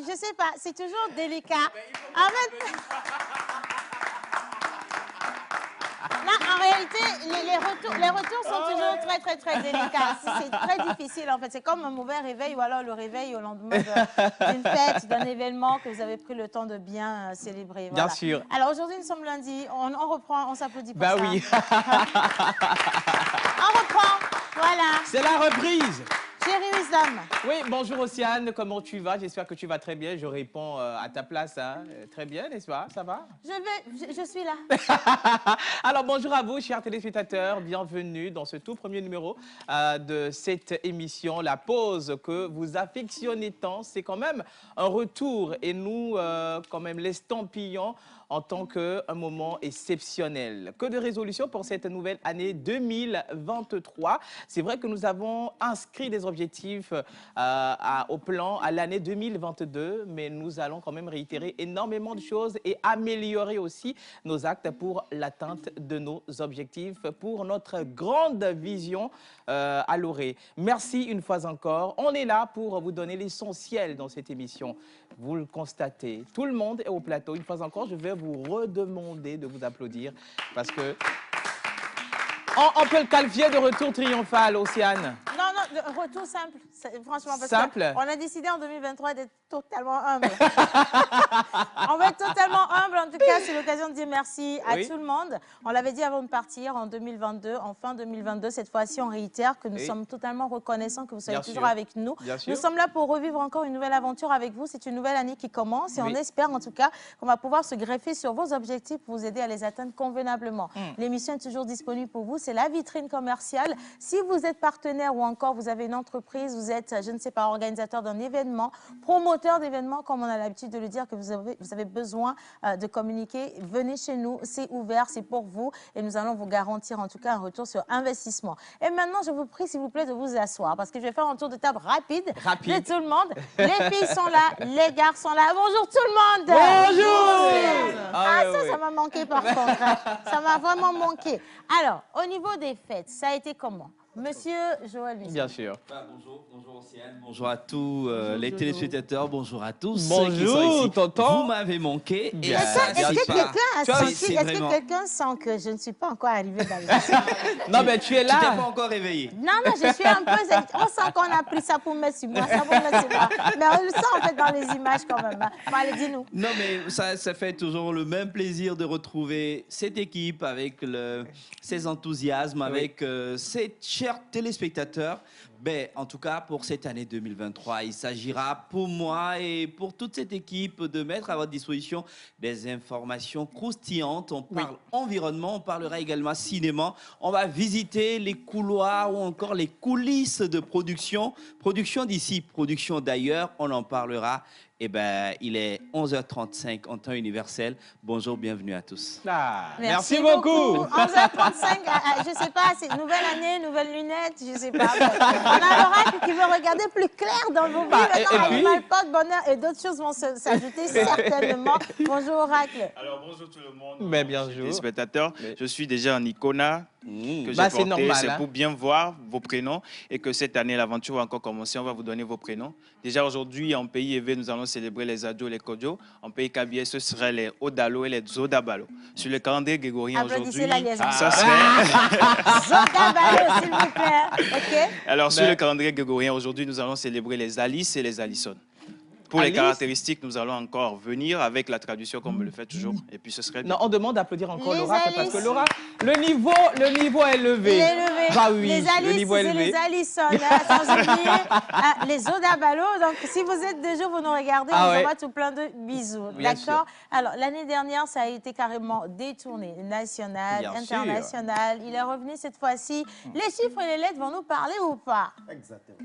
je sais pas, c'est toujours délicat. En fait, là, en réalité, les retours sont toujours très délicats. C'est très difficile, en fait. C'est comme un mauvais réveil ou alors le réveil au lendemain d'une fête, d'un événement que vous avez pris le temps de bien célébrer. Voilà. Bien sûr. Alors, aujourd'hui, nous sommes lundi. On reprend, on s'applaudit pour ça. Bah oui. On reprend, voilà. C'est la reprise. Chérie Wisdom. Oui, bonjour Océane, comment tu vas? J'espère que tu vas très bien. Je réponds à ta place. Hein. Très bien, n'est-ce pas? Ça va? Je suis là. Alors, bonjour à vous, chers téléspectateurs. Bienvenue dans ce tout premier numéro de cette émission. La pause que vous affectionnez tant, c'est quand même un retour. Et nous, quand même, l'estampillons en tant qu'un moment exceptionnel. Que de résolutions pour cette nouvelle année 2023. C'est vrai que nous avons inscrit des objectifs au plan à l'année 2022, mais nous allons quand même réitérer énormément de choses et améliorer aussi nos actes pour l'atteinte de nos objectifs, pour notre grande vision à l'orée. Merci une fois encore. On est là pour vous donner l'essentiel dans cette émission. Vous le constatez, tout le monde est au plateau. Une fois encore, je vais vous redemander de vous applaudir parce que on peut le qualifier de retour triomphal, Océane. Non, retour simple, franchement, parce simple. On a décidé en 2023 d'être totalement humble. On va être totalement humble, en tout cas, c'est l'occasion de dire merci à tout le monde. On l'avait dit avant de partir en 2022, en fin 2022, cette fois-ci, on réitère que nous sommes totalement reconnaissants que vous soyez toujours avec nous. Nous sommes là pour revivre encore une nouvelle aventure avec vous. C'est une nouvelle année qui commence et on espère en tout cas qu'on va pouvoir se greffer sur vos objectifs pour vous aider à les atteindre convenablement. L'émission est toujours disponible pour vous, c'est la vitrine commerciale. Si vous êtes partenaire ou encore vous avez une entreprise, vous êtes, je ne sais pas, organisateur d'un événement, promoteur d'événements, comme on a l'habitude de le dire, que vous avez besoin de communiquer, venez chez nous, c'est ouvert, c'est pour vous et nous allons vous garantir en tout cas un retour sur investissement. Et maintenant, je vous prie, s'il vous plaît, de vous asseoir parce que je vais faire un tour de table rapide de tout le monde. Les filles sont là, les garçons sont là. Bonjour tout le monde. Bonjour. Ça m'a manqué par contre. Ça m'a vraiment manqué. Alors, au niveau des fêtes, ça a été comment? Monsieur Joël Wisdom. Bien sûr. Bonjour Océane, bonjour à tous les téléspectateurs, bonjour à tous bonjour, ceux qui sont ici. Tonton. Vous m'avez manqué. Est-ce que quelqu'un sent que je ne suis pas encore arrivée dans le Non, mais tu es là. Tu t'es pas encore réveillé. Non, je suis un peu... On sent qu'on a pris ça pour mettre sur moi, ça pour mettre sur moi. Mais on le sent en fait dans les images quand même. Bon, allez, dis-nous. Non, mais ça fait toujours le même plaisir de retrouver cette équipe avec ses enthousiasmes, avec ces chers téléspectateurs. Ben, en tout cas, pour cette année 2023, il s'agira pour moi et pour toute cette équipe de mettre à votre disposition des informations croustillantes. On parle environnement, on parlera également cinéma. On va visiter les couloirs ou encore les coulisses de production. Production d'ici, production d'ailleurs, on en parlera. Eh ben, il est 11h35 en temps universel. Bonjour, bienvenue à tous. Merci beaucoup. 11h35, je ne sais pas, c'est nouvelle année, nouvelles lunettes, je ne sais pas. On a l'oracle qui veut regarder plus clair dans vos vies. Maintenant, animal, porte, bonheur et d'autres choses vont s'ajouter certainement. Bonjour, Oracle. Alors, bonjour tout le monde. Ben, bien les spectateurs. Je suis déjà en Icona. Que j'ai c'est normal. C'est pour bien voir vos prénoms et que cette année, l'aventure va encore commencer. On va vous donner vos prénoms. Déjà aujourd'hui, en pays élevé, nous allons célébrer les Adjo et les Kodjo. En pays Kabyé, ce seraient les Odalo et les Zodabalo. Sur le calendrier grégorien aujourd'hui, ça serait... Zodabalo, s'il vous plaît. Okay. Alors, sur le calendrier grégorien, aujourd'hui, nous allons célébrer les Alice et les Alison. Pour les caractéristiques, nous allons encore venir avec la traduction comme on le fait toujours. Et puis ce serait... Non, on demande d'applaudir encore Laura parce que Laura, le niveau est élevé. Il est élevé. Bah oui, les Alice, le niveau est élevé. Les Alison, sans oublier les Odabalo. Donc, si vous êtes de jour, vous nous regardez, on vous envoie tout plein de bisous. D'accord? Alors, l'année dernière, ça a été carrément détourné. National, international. Il est revenu cette fois-ci. Les chiffres et les lettres vont nous parler ou pas? Exactement.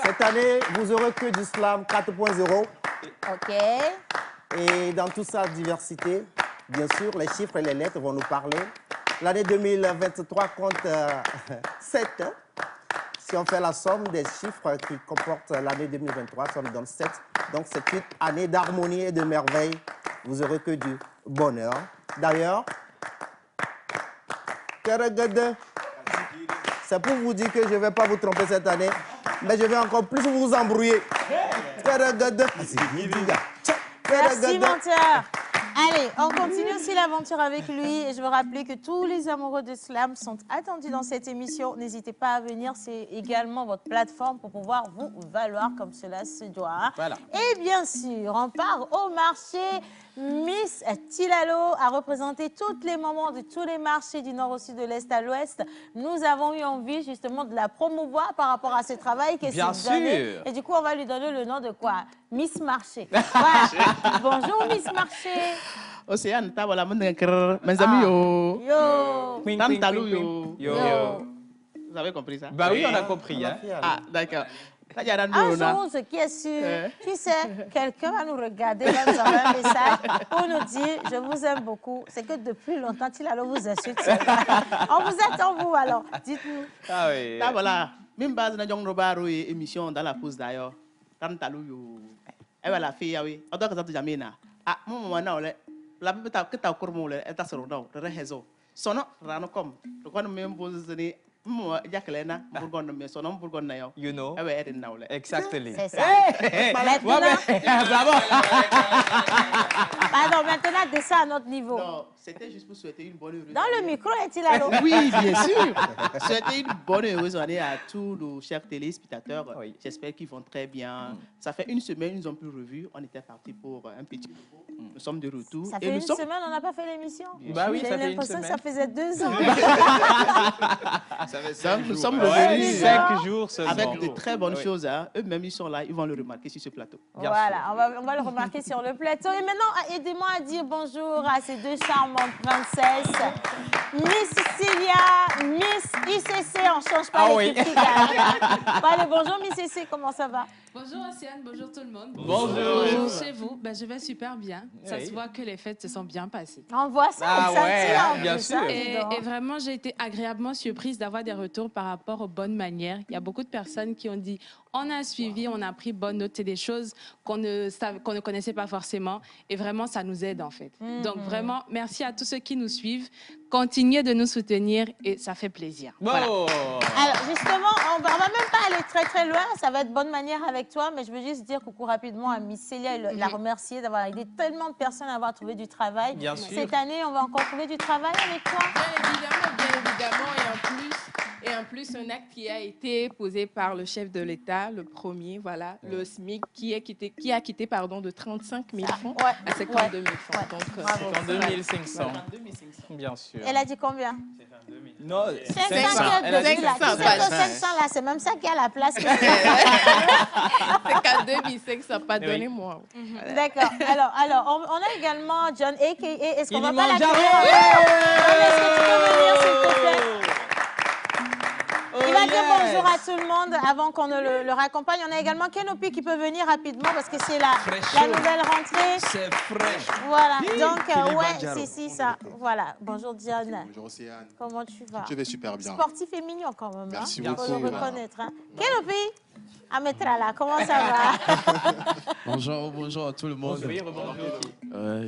Cette année, vous aurez que du slam 4.0. OK. Et dans toute sa diversité, bien sûr, les chiffres et les lettres vont nous parler. L'année 2023 compte 7. Si on fait la somme des chiffres qui comportent l'année 2023, ça nous donne 7. Donc, c'est une année d'harmonie et de merveille. Vous aurez que du bonheur. D'ailleurs, c'est pour vous dire que je ne vais pas vous tromper cette année, mais je vais encore plus vous embrouiller. Merci, menteur. Allez, on continue aussi l'aventure avec lui. Et je veux rappeler que tous les amoureux de slam sont attendus dans cette émission. N'hésitez pas à venir. C'est également votre plateforme pour pouvoir vous valoir comme cela se doit. Voilà. Et bien sûr, on part au marché. Miss Tilalo a représenté tous les moments de tous les marchés du nord au sud, de l'est à l'ouest. Nous avons eu envie justement de la promouvoir par rapport à ce travail qu'elle s'est donné. Et du coup, on va lui donner le nom de quoi? Miss Marché. Voilà. Bonjour Miss Marché. Océane, voilà, mes amis, yo. Yo. Tantalou, yo. Yo. Vous avez compris ça? Bah oui, on a compris. Hein. Ah, d'accord. Un jour, ce qui est sûr, tu sais, quelqu'un va nous regarder, va nous envoyer un message pour nous dire « Je vous aime beaucoup ». C'est que depuis longtemps, Tilalo vous insulte. On vous attend, vous, alors. Dites-nous. Ah oui. Ah, voilà. Même base na jong robaro émission dans la pause d'ailleurs. Tantalou, yo. Eh, voilà, fille, oui. On doit que ça te jamena. Ah, mon maman, la bête que t'as encore moulé, et t'as sur le réseau. Sono, rano comme. Le quoi, nous même posé. Jacqueline, Bourgogne, mais son nom Bourgogne, You know. Exactly. C'est ça. Maintenant, bravo. Pardon, maintenant, descends à notre niveau. Non, c'était juste pour souhaiter une bonne heureuse Dans le micro, est-il là? Oui, bien sûr. Souhaiter une bonne heureuse année à tous nos chers téléspectateurs. Oui. J'espère qu'ils vont très bien. Ça fait une semaine, ils nous ont plus revus. On était partis pour un petit repos. Nous sommes de retour. Ça fait une semaine, on n'a pas fait l'émission. Bah oui, ça fait une l'impression que semaine. ça faisait 2 ans. Donc, nous sommes Ouais, revenus 5 jours seulement. avec de très bonnes Oui. choses. Hein. Eux-mêmes, ils sont là, ils vont le remarquer sur ce plateau. Bien Voilà, on va le remarquer sur le plateau. Et maintenant, aidez-moi à dire bonjour à ces deux charmantes princesses. Miss Cecilia, Miss ICC, on ne change pas l'équipe qui gagne. Allez, bonjour Miss ICC, comment ça va? Bonjour Océane, bonjour tout le monde. Bonjour. Bonjour chez vous. Ben, je vais super bien. Ça Oui. se voit que les fêtes se sont bien passées. On voit ça, Ah ça ouais, tire en bien plus, sûr. hein, Et, dis donc. et vraiment, j'ai été agréablement surprise d'avoir des retours par rapport aux bonnes manières. Il y a beaucoup de personnes qui ont dit on a suivi, on a pris bonne note. C'est des choses qu'on ne connaissait pas forcément. Et vraiment, ça nous aide en fait. Donc vraiment, merci à tous ceux qui nous suivent. Continuez de nous soutenir et ça fait plaisir. Bon. Voilà. Alors, justement, on va même pas aller très très loin. Ça va être bonne manière avec toi, mais je veux juste dire coucou rapidement à Miss Célia et la remercier d'avoir aidé tellement de personnes à avoir trouvé du travail. Bien sûr. Cette année, on va encore trouver du travail avec toi. Bien évidemment, et en plus, un acte qui a été posé par le chef de l'État, le premier, voilà, le SMIC, qui a quitté de 35 000 francs Ouais. à 52 000 francs. Ouais. Donc, Bravo. 52 500. Bien sûr. Elle a dit combien? Non, 500 Elle a dit 500 là. 500. Tu sais que 500 là, c'est même ça qui a la place. 52 500, pardonnez-moi. D'accord. Alors, on a également John, a.k.a. Est-ce qu'on va pas Kilimanjaro. l'accueillir? Est-ce que tu peux venir, s'il te plaît? Il va dire bonjour à tout le monde avant qu'on ne le raccompagne. On a également Kenopi qui peut venir rapidement parce que c'est la nouvelle rentrée. C'est fraîche. Voilà. Donc, ouais, c'est ça. Voilà. Bonjour Diane. Bonjour Océane. Comment tu vas? Je vais super bien. Sportif et mignon quand même. Merci Il faut beaucoup. le reconnaître. Hein. Kenopi, Ametrala, comment ça va? Bonjour à tout le monde. Oui, rebonjour.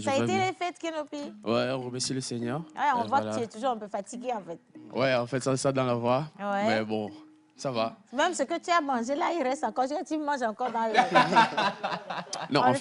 Ça a été les fêtes, Kenopi? Ouais, on remercie le Seigneur. Ouais, on voit que tu es toujours un peu fatigué en fait. Ouais, en fait, ça dans la voix. Ouais. Mais bon, ça va. Même ce que tu as mangé là, il reste encore. Tu manges encore dans le... Non, On en le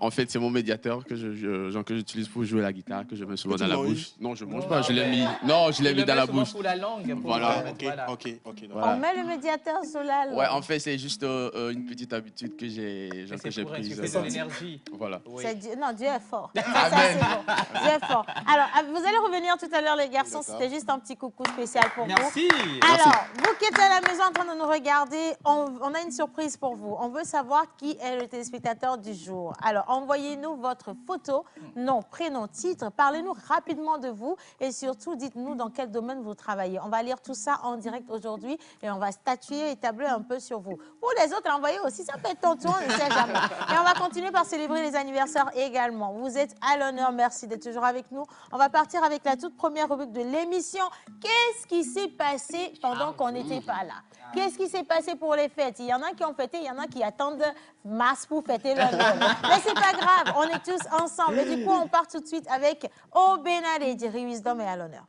fait, sent. c'est mon médiateur que j'utilise pour jouer la guitare, que je mets souvent Que dans tu la manges? bouche. Non, je mange pas, je l'ai mis. Non, je l'ai mis dans la bouche. Sous la langue. Pour Voilà. Ok. Voilà. On met le médiateur sous la langue. Ouais, en fait, c'est juste une petite habitude que j'ai C'est pour prise. récupérer de l'énergie. Voilà. Oui. Non, Dieu est fort. Ça, c'est bon. Dieu est fort. Alors, vous allez revenir tout à l'heure, les garçons. D'accord. C'était juste un petit coucou spécial pour vous. Merci. Alors, vous qui êtes à la maison en train de nous regarder, on a une surprise pour vous. On veut savoir qui est le téléspectateur du jour. Alors, envoyez-nous votre photo, nom, prénom, titre. Parlez-nous rapidement de vous et surtout, dites-nous dans quel domaine vous travaillez. On va lire tout ça en direct aujourd'hui et on va statuer et tabler un peu sur vous. Pour les autres, envoyez aussi, ça peut être ton tour, on ne sait jamais. Et on va continuer par célébrer les anniversaires également. Vous êtes à l'honneur, merci d'être toujours avec nous. On va partir avec la toute première rubrique de l'émission. Qu'est-ce qui s'est passé pendant qu'on était n'étais pas là. Qu'est-ce qui s'est passé pour les fêtes? Il y en a qui ont fêté, il y en a qui attendent mars pour fêter leur Noël. Mais c'est pas grave, on est tous ensemble. Et du coup, on part tout de suite avec Obenade, Jerry Wisdom est à l'honneur.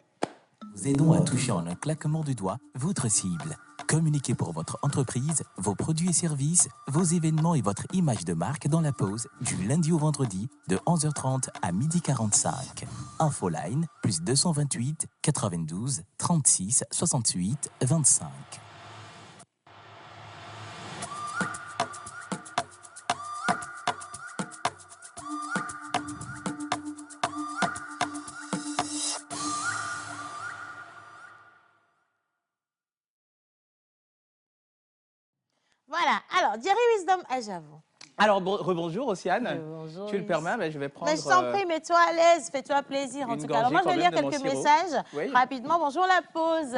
Nous aidons à toucher en un claquement de doigts votre cible. Communiquez pour votre entreprise, vos produits et services, vos événements et votre image de marque dans la pause du lundi au vendredi de 11h30 à 12h45. Infoline plus 228 92 36 68 25. Voilà, alors Jerry Wisdom à Javon. Alors, rebonjour, Océane. Bonjour. Tu le permets, mais je vais prendre... Mais je t'en prie, mets-toi à l'aise, fais-toi plaisir en une tout cas. Alors moi, je vais gorgée lire quand même de quelques mon sirop. messages Oui. rapidement. Bonjour la pause.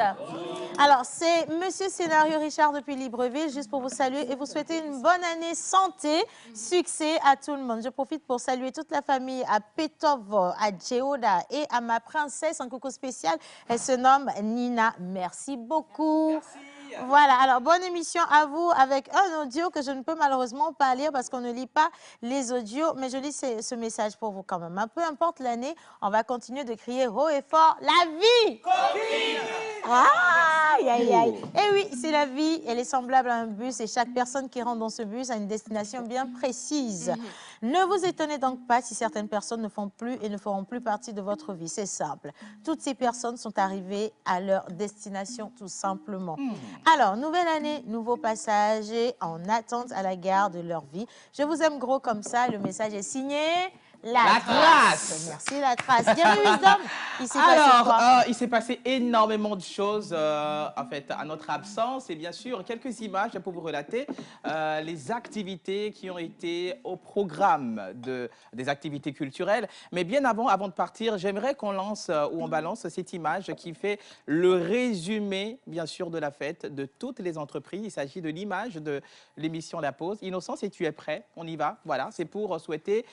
Alors, c'est Monsieur Scénario Richard depuis Libreville, juste pour vous saluer et vous souhaiter une bonne année santé, succès à tout le monde. Je profite pour saluer toute la famille à Petov, à Djeoda et à ma princesse, un coucou spécial. Elle se nomme Nina. Merci beaucoup. Merci. Voilà, alors bonne émission à vous avec un audio que je ne peux malheureusement pas lire parce qu'on ne lit pas les audios, mais je lis ce message pour vous quand même. Peu importe l'année, on va continuer de crier haut et fort la vie. Aïe, aïe, aïe. Et oui, c'est la vie, elle est semblable à un bus et chaque personne qui rentre dans ce bus a une destination bien précise. Ne vous étonnez donc pas si certaines personnes ne font plus et ne feront plus partie de votre vie, c'est simple. Toutes ces personnes sont arrivées à leur destination tout simplement. Alors, nouvelle année, nouveau passager en attente à la gare de leur vie. Je vous aime gros comme ça, le message est signé... La trace. Merci, la trace. Jerry Wisdom, il s'est passé quoi? Il s'est passé énormément de choses en fait, à notre absence. Et bien sûr, quelques images pour vous relater les activités qui ont été au programme des activités culturelles. Mais bien avant de partir, j'aimerais qu'on lance ou on balance cette image qui fait le résumé, bien sûr, de la fête de toutes les entreprises. Il s'agit de l'image de l'émission La Pause. Innocence, et tu es prêt? On y va. Voilà, c'est pour souhaiter...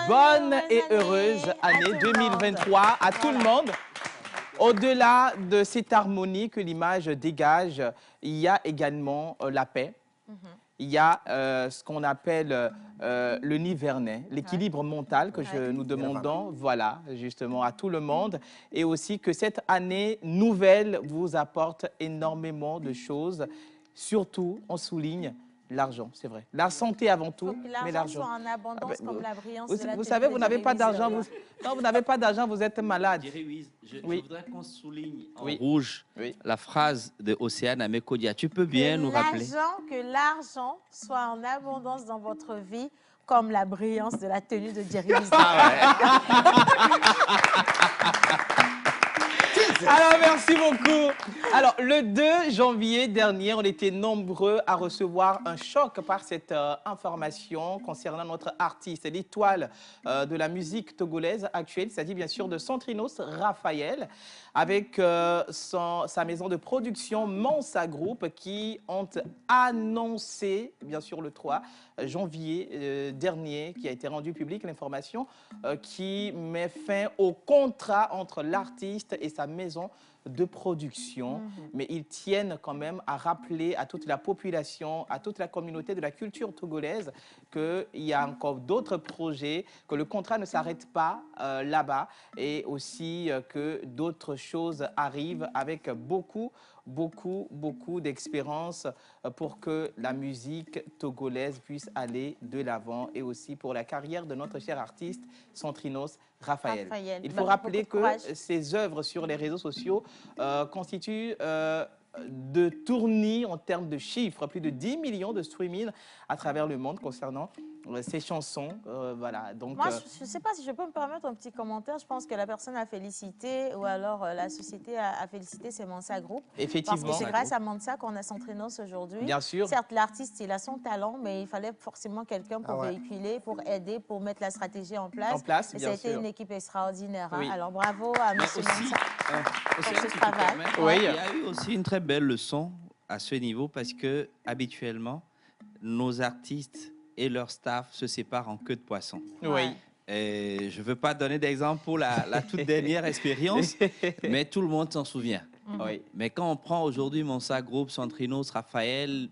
bonne et heureuse année 2023 à tout le monde. Au-delà de cette harmonie que l'image dégage, il y a également la paix. Il y a ce qu'on appelle le nivernais, l'équilibre mental que nous demandons, voilà, justement, à tout le monde. Et aussi que cette année nouvelle vous apporte énormément de choses. Surtout, on souligne l'argent, c'est vrai. La santé avant tout, mais l'argent. Soit en abondance comme la brillance de la Vous savez, vous n'avez pas d'argent. Quand vous n'avez pas d'argent, vous êtes malade. Je voudrais qu'on souligne en rouge la phrase de Océane Amekodia. Tu peux bien nous rappeler? Que l'argent soit en abondance dans votre vie comme la brillance de la tenue de Jerry Wisdom. Alors, merci beaucoup. Alors, le 2 janvier dernier, on était nombreux à recevoir un choc par cette information concernant notre artiste, l'étoile de la musique togolaise actuelle. Il s'agit bien sûr de Centrinos Raphaël, avec sa maison de production Mansa Group, qui ont annoncé, bien sûr le 3 janvier dernier, qui a été rendu public, l'information qui met fin au contrat entre l'artiste et sa maison de production, mais ils tiennent quand même à rappeler à toute la population, à toute la communauté de la culture togolaise qu'il y a encore d'autres projets, que le contrat ne s'arrête pas là-bas et aussi que d'autres choses arrivent avec beaucoup d'expérience pour que la musique togolaise puisse aller de l'avant et aussi pour la carrière de notre cher artiste Centrinos Raphaël. Il faut rappeler que ses œuvres sur les réseaux sociaux constituent de tournées en termes de chiffres, plus de 10 millions de streaming à travers le monde concernant ces chansons. Voilà. Donc, moi, je ne sais pas si je peux me permettre un petit commentaire. Je pense que la personne a félicité ou alors la société a félicité c'est Mansa Group. Effectivement. Parce que c'est grâce à Mansa qu'on a Centrinos aujourd'hui. Bien sûr. Certes, l'artiste, il a son talent, mais il fallait forcément quelqu'un pour véhiculer, pour aider, pour mettre la stratégie en place. Et ça a été une équipe extraordinaire. Hein. Alors bravo à M. Mansa pour ce travail. Il y a eu aussi une très belle leçon à ce niveau parce que habituellement, nos artistes et leur staff se séparent en queue de poisson. Oui. Et je ne veux pas donner d'exemple pour la toute dernière expérience, mais tout le monde s'en souvient. Oui. Mais quand on prend aujourd'hui Monsa Group, Centrinos, Raphaël,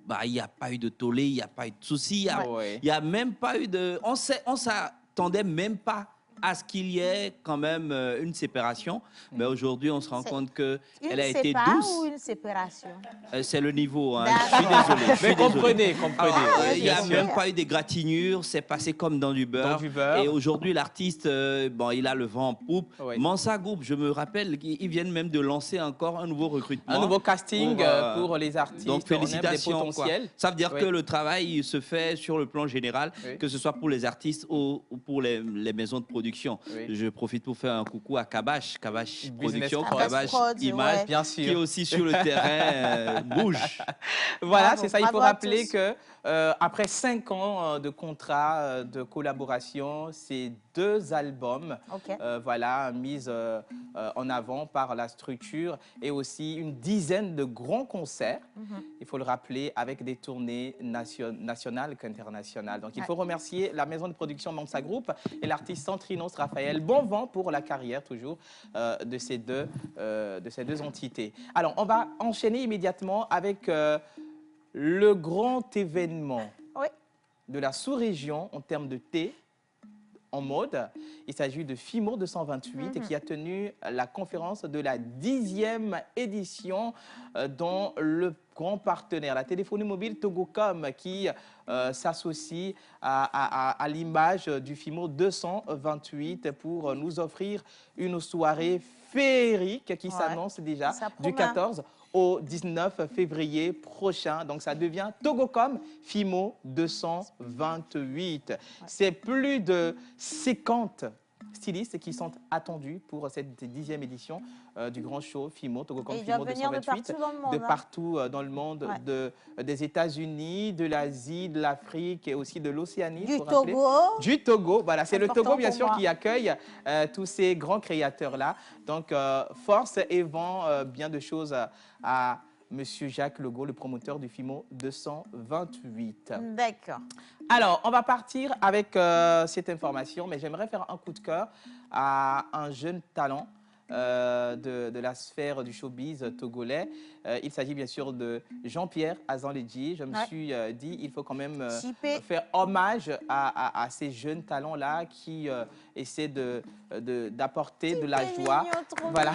bah, il n'y a pas eu de tollé, il n'y a pas eu de soucis, il n'y a même pas eu de... On s'attendait même pas à ce qu'il y ait quand même une séparation. Mais aujourd'hui, on se rend compte qu'elle a été douce. Ou une séparation? C'est le niveau, hein. Je suis désolé. Mais comprenez. Il n'y a même pas eu d'égratignures, c'est passé comme dans du beurre. Et aujourd'hui, l'artiste, bon, il a le vent en poupe. Oui. Mansa Group, je me rappelle qu'ils viennent même de lancer encore un nouveau recrutement. Un nouveau casting pour les artistes. Donc, félicitations. Ça veut dire Oui. que le travail se fait sur le plan général, que ce soit pour les artistes ou pour les maisons de production. Oui. Je profite pour faire un coucou à Kabash Production, Prod. Kabash Image, bien sûr. qui est aussi sur le terrain bouge. Voilà, Bravo, c'est ça. Il faut bravo à rappeler tous. que après 5 ans de contrat, de collaboration, c'est 2 albums, voilà, mis en avant par la structure et aussi une dizaine de grands concerts. Il faut le rappeler, avec des tournées nationales qu'internationales. Donc, il faut remercier la maison de production Mansa Group et l'artiste Centrinos Raphaël. Bon vent pour la carrière, toujours, de ces deux entités. Alors, on va enchaîner immédiatement avec le grand événement de la sous-région en termes de thé en mode. Il s'agit de FIMO 228 qui a tenu la conférence de la 10e édition dont le grand partenaire, la téléphonie mobile Togocom, qui s'associe à l'image du FIMO 228 pour nous offrir une soirée féerique qui s'annonce déjà du 14 au 19 février prochain. Donc, ça devient Togocom FIMO 228. C'est plus de 50 stylistes qui sont attendus pour cette 10e édition du grand show FIMO, Togocom FIMO 228. De partout dans le monde, des États-Unis, de l'Asie, de l'Afrique et aussi de l'Océanie. Du Togo. Du Togo, voilà. C'est le Togo, bien sûr, moi. qui accueille tous ces grands créateurs-là. Donc, force et vent, bien de choses à Monsieur Jacques Legault, le promoteur du FIMO 228. D'accord. Alors, on va partir avec cette information, mais j'aimerais faire un coup de cœur à un jeune talent de la sphère du showbiz togolais. Il s'agit bien sûr de Jean-Pierre Azanledji. Je me suis dit, il faut quand même faire hommage à ces jeunes talents-là qui essaient d'apporter de la joie. Voilà,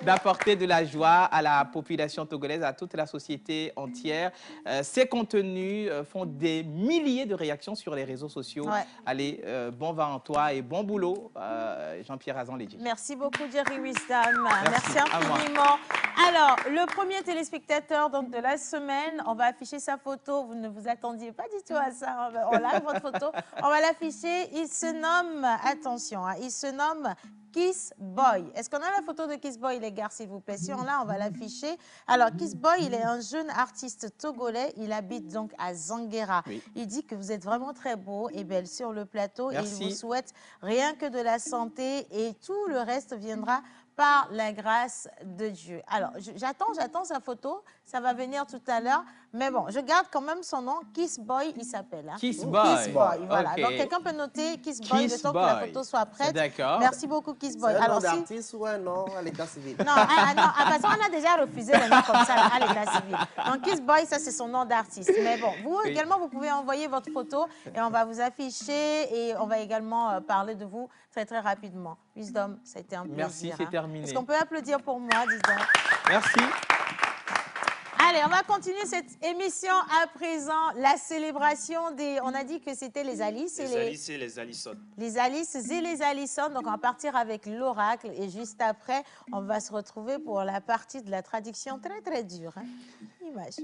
d'apporter de la joie à la population togolaise, à toute la société entière. Ces contenus font des milliers de réactions sur les réseaux sociaux. Allez, bon vent en toi et bon boulot, Jean-Pierre Azanledji. Merci beaucoup, Jerry Wisdom. Merci infiniment. Alors, le premier téléspectateur donc, de la semaine, on va afficher sa photo. Vous ne vous attendiez pas du tout à ça. On a votre photo. On va l'afficher. Il se nomme, attention, il se nomme Kiss Boy. Est-ce qu'on a la photo de Kiss Boy, les gars, s'il vous plaît? Si on l'a, on va l'afficher. Alors, Kiss Boy, il est un jeune artiste togolais. Il habite donc à Zanguera. Il dit que vous êtes vraiment très beau et belle sur le plateau. Merci. Et il vous souhaite rien que de la santé et tout le reste viendra par la grâce de Dieu. Alors, j'attends sa photo. Ça va venir tout à l'heure. Mais bon, je garde quand même son nom. Kiss Boy, il s'appelle. Hein. Kiss Boy. Kiss Boy, voilà. Okay. Donc, quelqu'un peut noter Kiss Boy Kiss le temps Boy. que la photo soit prête. D'accord. Merci beaucoup, Kiss Boy. C'est un Alors, nom d'artiste ou un nom à l'état civil? Non, parce qu'on a déjà refusé le nom comme ça là, à l'état civil. Donc, Kiss Boy, ça, c'est son nom d'artiste. Mais bon, vous également, vous pouvez envoyer votre photo et on va vous afficher et on va également parler de vous très, très rapidement. Wisdom, ça a été un plaisir. Merci, c'est terminé. Est-ce qu'on peut applaudir pour moi, dis donc? Merci. Allez, on va continuer cette émission à présent. La célébration des... On a dit que c'était les Alice et les Alice et les Allison. Les Alice et les Allison. Donc, on va partir avec l'oracle. Et juste après, on va se retrouver pour la partie de la traduction très, très dure. Hein. Image.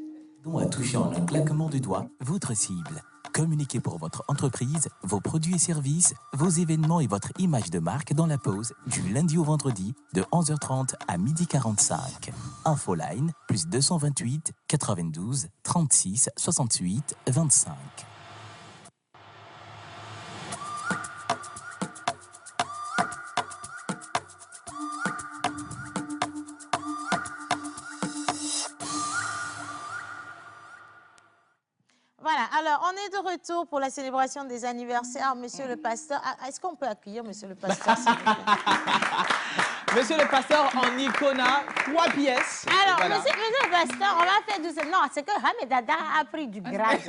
Don à toucher en un claquement de doigts votre cible. Communiquez pour votre entreprise, vos produits et services, vos événements et votre image de marque dans la pause du lundi au vendredi de 11h30 à 12h45. Infoline plus 228 92 36 68 25. Voilà, alors on est de retour pour la célébration des anniversaires. Monsieur le pasteur, est-ce qu'on peut accueillir monsieur le pasteur s'il vous plaît? Monsieur le pasteur en Icona, 3 pièces. Alors, Voilà. monsieur le pasteur, on va faire doucement. Non, c'est que Hamid Dada a pris du grade.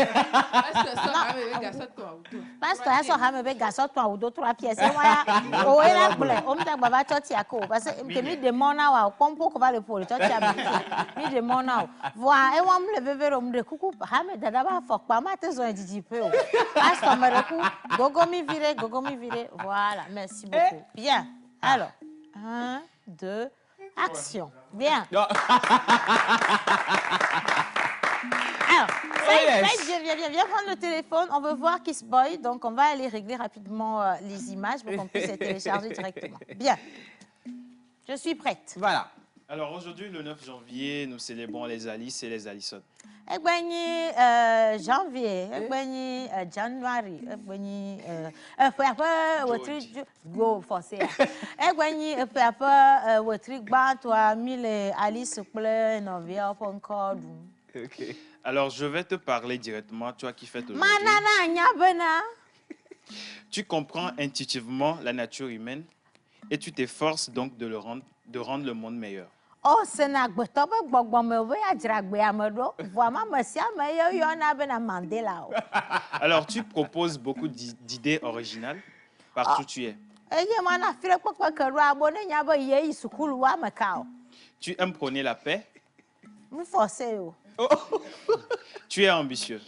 Pasteur, il a mis garçon, toi ou deux, 3 pièces. Et voilà, oh, et là, on me dit, baba, tu as quoi? Parce que je me dis, mon awa, comme pour qu'on va le pôle, tu as mis de mon awa. Voilà, et on me lève vers me dit, coucou, Hamid Dada va faire pas mal, t'es un peu. Pasteur, me recouvre, gogo mi viré. Voilà, merci beaucoup. Bien. Alors, 1, 2, action. Bien. Alors, viens prendre le téléphone. On veut voir Kiss Boy. Donc, on va aller régler rapidement les images pour qu'on puisse les télécharger directement. Bien. Je suis prête. Voilà. Alors aujourd'hui, le 9 janvier, nous célébrons les Alice et les Alison. Janvier, January, go forcé. Alice Alors je vais te parler directement, toi qui fais aujourd'hui. Tu comprends intuitivement la nature humaine et tu t'efforces donc de rendre le monde meilleur. Oh, c'est un Mandela. Alors, tu proposes beaucoup d'idées originales partout où tu es. Tu aimes prôner la paix. Tu es ambitieux.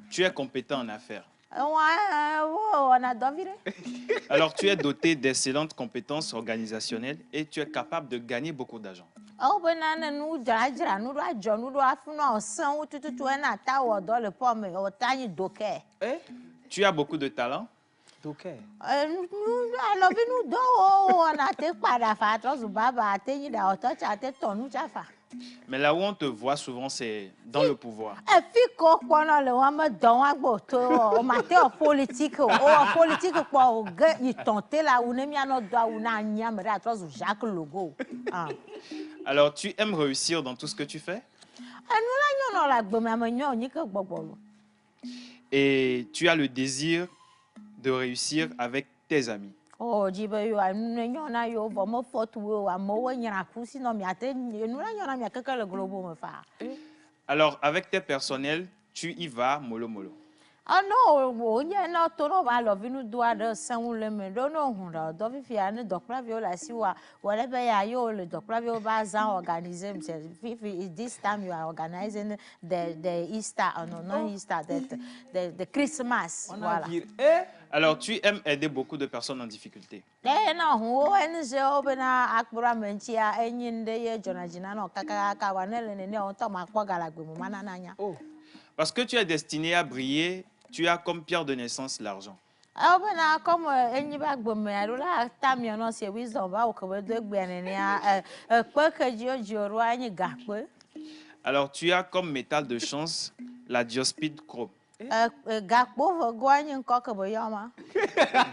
Tu es compétent en affaires. Alors, tu es doté d'excellentes compétences organisationnelles et tu es capable de gagner beaucoup d'argent. Tu as beaucoup de talent. Mais là où on te voit souvent, c'est dans le pouvoir. Alors, tu aimes réussir dans tout ce que tu fais? Et tu as le désir de réussir avec tes amis. Alors, avec tes personnels, tu y vas mollo mollo. This time you are organizing the Easter, non Easter, the Christmas. Voilà. Alors, tu aimes aider beaucoup de personnes en difficulté. Parce que tu es destiné à briller, tu as comme pierre de naissance l'argent. Alors, tu as comme métal de chance la diospide chrome.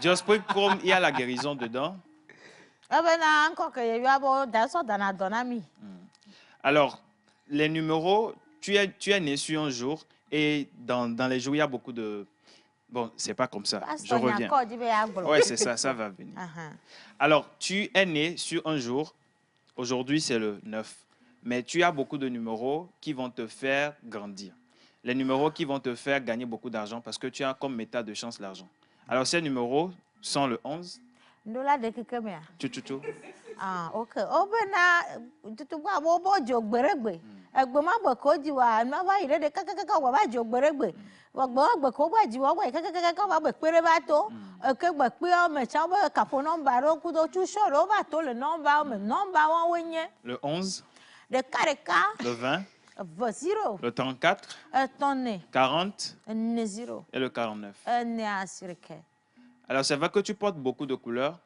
Diospide chrome, il y a la guérison dedans. Alors, les numéros, tu es né sur un jour et dans les jours, il y a beaucoup de... Bon, c'est pas comme ça, je reviens. Oui, c'est ça, ça va venir. Alors, tu es né sur un jour, aujourd'hui c'est le 9, mais tu as beaucoup de numéros qui vont te faire grandir. Les numéros qui vont te faire gagner beaucoup d'argent parce que tu as comme métal de chance l'argent. Alors, ces numéros sont le 11. Tchou. Ah, ok. Le 11. Le 20. 0. Le 34. 40. Et le 49. Alors, c'est vrai que tu portes beaucoup de couleurs.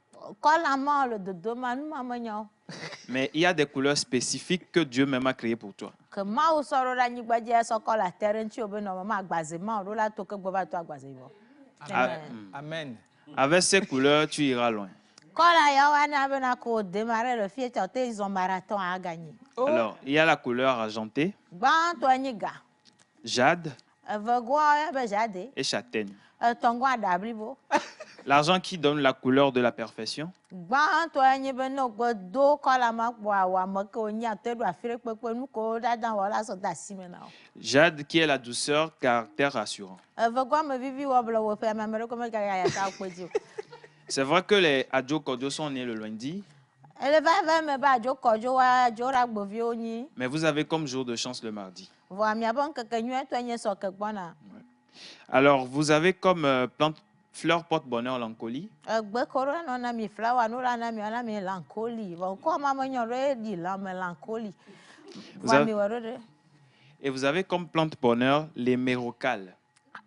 Mais il y a des couleurs spécifiques que Dieu même a créées pour toi. Amen. Avec ces couleurs, tu iras loin. Alors, il y a la couleur argentée, jade et châtaigne. Tongo a d'abribo. L'argent qui donne la couleur de la perfection. Gban to enyi be no go do kola ma kwa wa ma ko nya te do afire pepe nu ko da dan wala so da simena. Jade qui est la douceur, caractère rassurant. Ve gwa me vivi wa bla wo pe ma me ko me ga ya ta ko di. C'est vrai que les Adjo Kojo sont nés le lundi, Ele va me ba jo kojo wa jo ra gbo vi onyi. mais vous avez comme jour de chance le mardi. Vo mi abon ke nyu to enyi so ke gbona. Alors, vous avez comme plante fleur porte-bonheur l'encolie. Gbe koro no na mi flower no ra na mi lankoli. Vo ko ma mo nyo re di la melankoli. Vo mi woro de. Et vous avez comme plante bonheur les mérocales.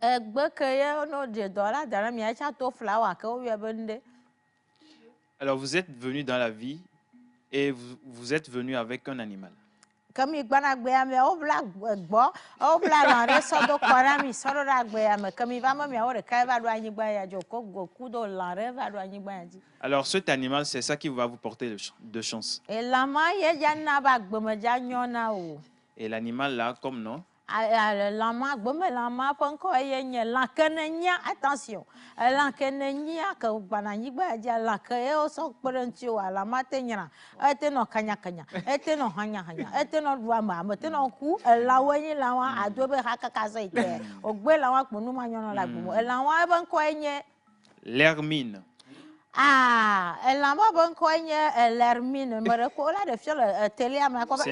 Gbe ke ye no de dola da mi a cha to flower ke o ye bende. Alors, vous êtes venu dans la vie et vous êtes venu avec un animal. Comme il gbana gbe ame o bla gbo o bla la re so do kora mi so ra gbe ame comme il va me o re kai va do anyi gba ya jo ko go ku do la re va do anyi gba ya ji. Alors, cet animal, c'est ça qui va vous porter de chance. E la ma ye ja na ba gbe me ja nyona o. Et l'animal là, comme nom, La ma gbe me la ma pon ko ye nye la kenenya attention. La kenenya ke gbana anyi gba ya ji la ke e o so kperenti o la ma te nyra. E te no kanya kanya. E te no hanya hanya. E te no dua ma te no ku la wenyi la wa adobe haka ka so ite. O gbe la wa kponu ma nyono la gbo. La wa e ban ko nye l'hermine. ah, la ma bon ko nye l'hermine me ko la de fiole télé ma ko la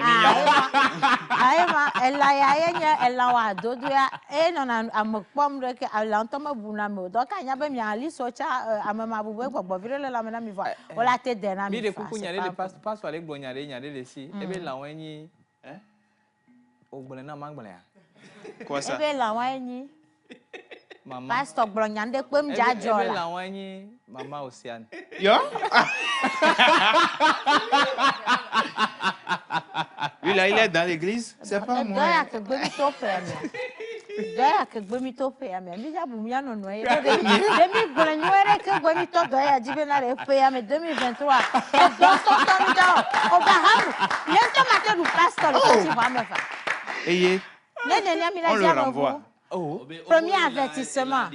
ya nye la wa dodo ya e no na amkpom de ke la ntoma buna me do ka nya be mi ali so cha amama bu gbogbo vire la me na mi va o la te de na mi de kuku nyare de pas wale gbo nyare de si e be la wenyi o gbole na ma gbole ya. Quoi ça? E be la wenyi Maman. Pastor Blonyande pem jajola. Ebe la wanyi Mama Océane. Yo? Lui là, il est dans l'église. C'est pas moi. Doya ke gbe mi to pe mi. Doya ke gbe mi to pe mi. Mi ja bu mi ano no e. De mi gbole nyere ke gbe mi to doya jibe na re pe mi 2023. O do to mi do. O ba ha. Lento mate du pastor le ti va me fa. Eye. On le renvoie. Oh. Premier avertissement.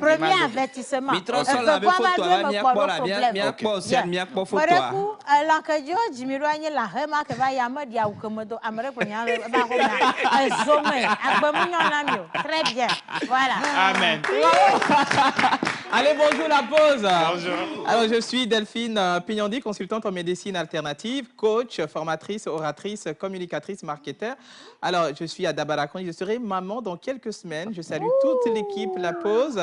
Premier avertissement. Très bien. Voilà. Amen. Allez, bonjour la pause. Bonjour. Alors, je suis Delphine Pignandi, consultante en médecine alternative, coach, formatrice, oratrice, communicatrice, marketeur. Alors, je suis à Dabarakon, je serai maman dans quelques semaines. Je salue toute l'équipe, la pause.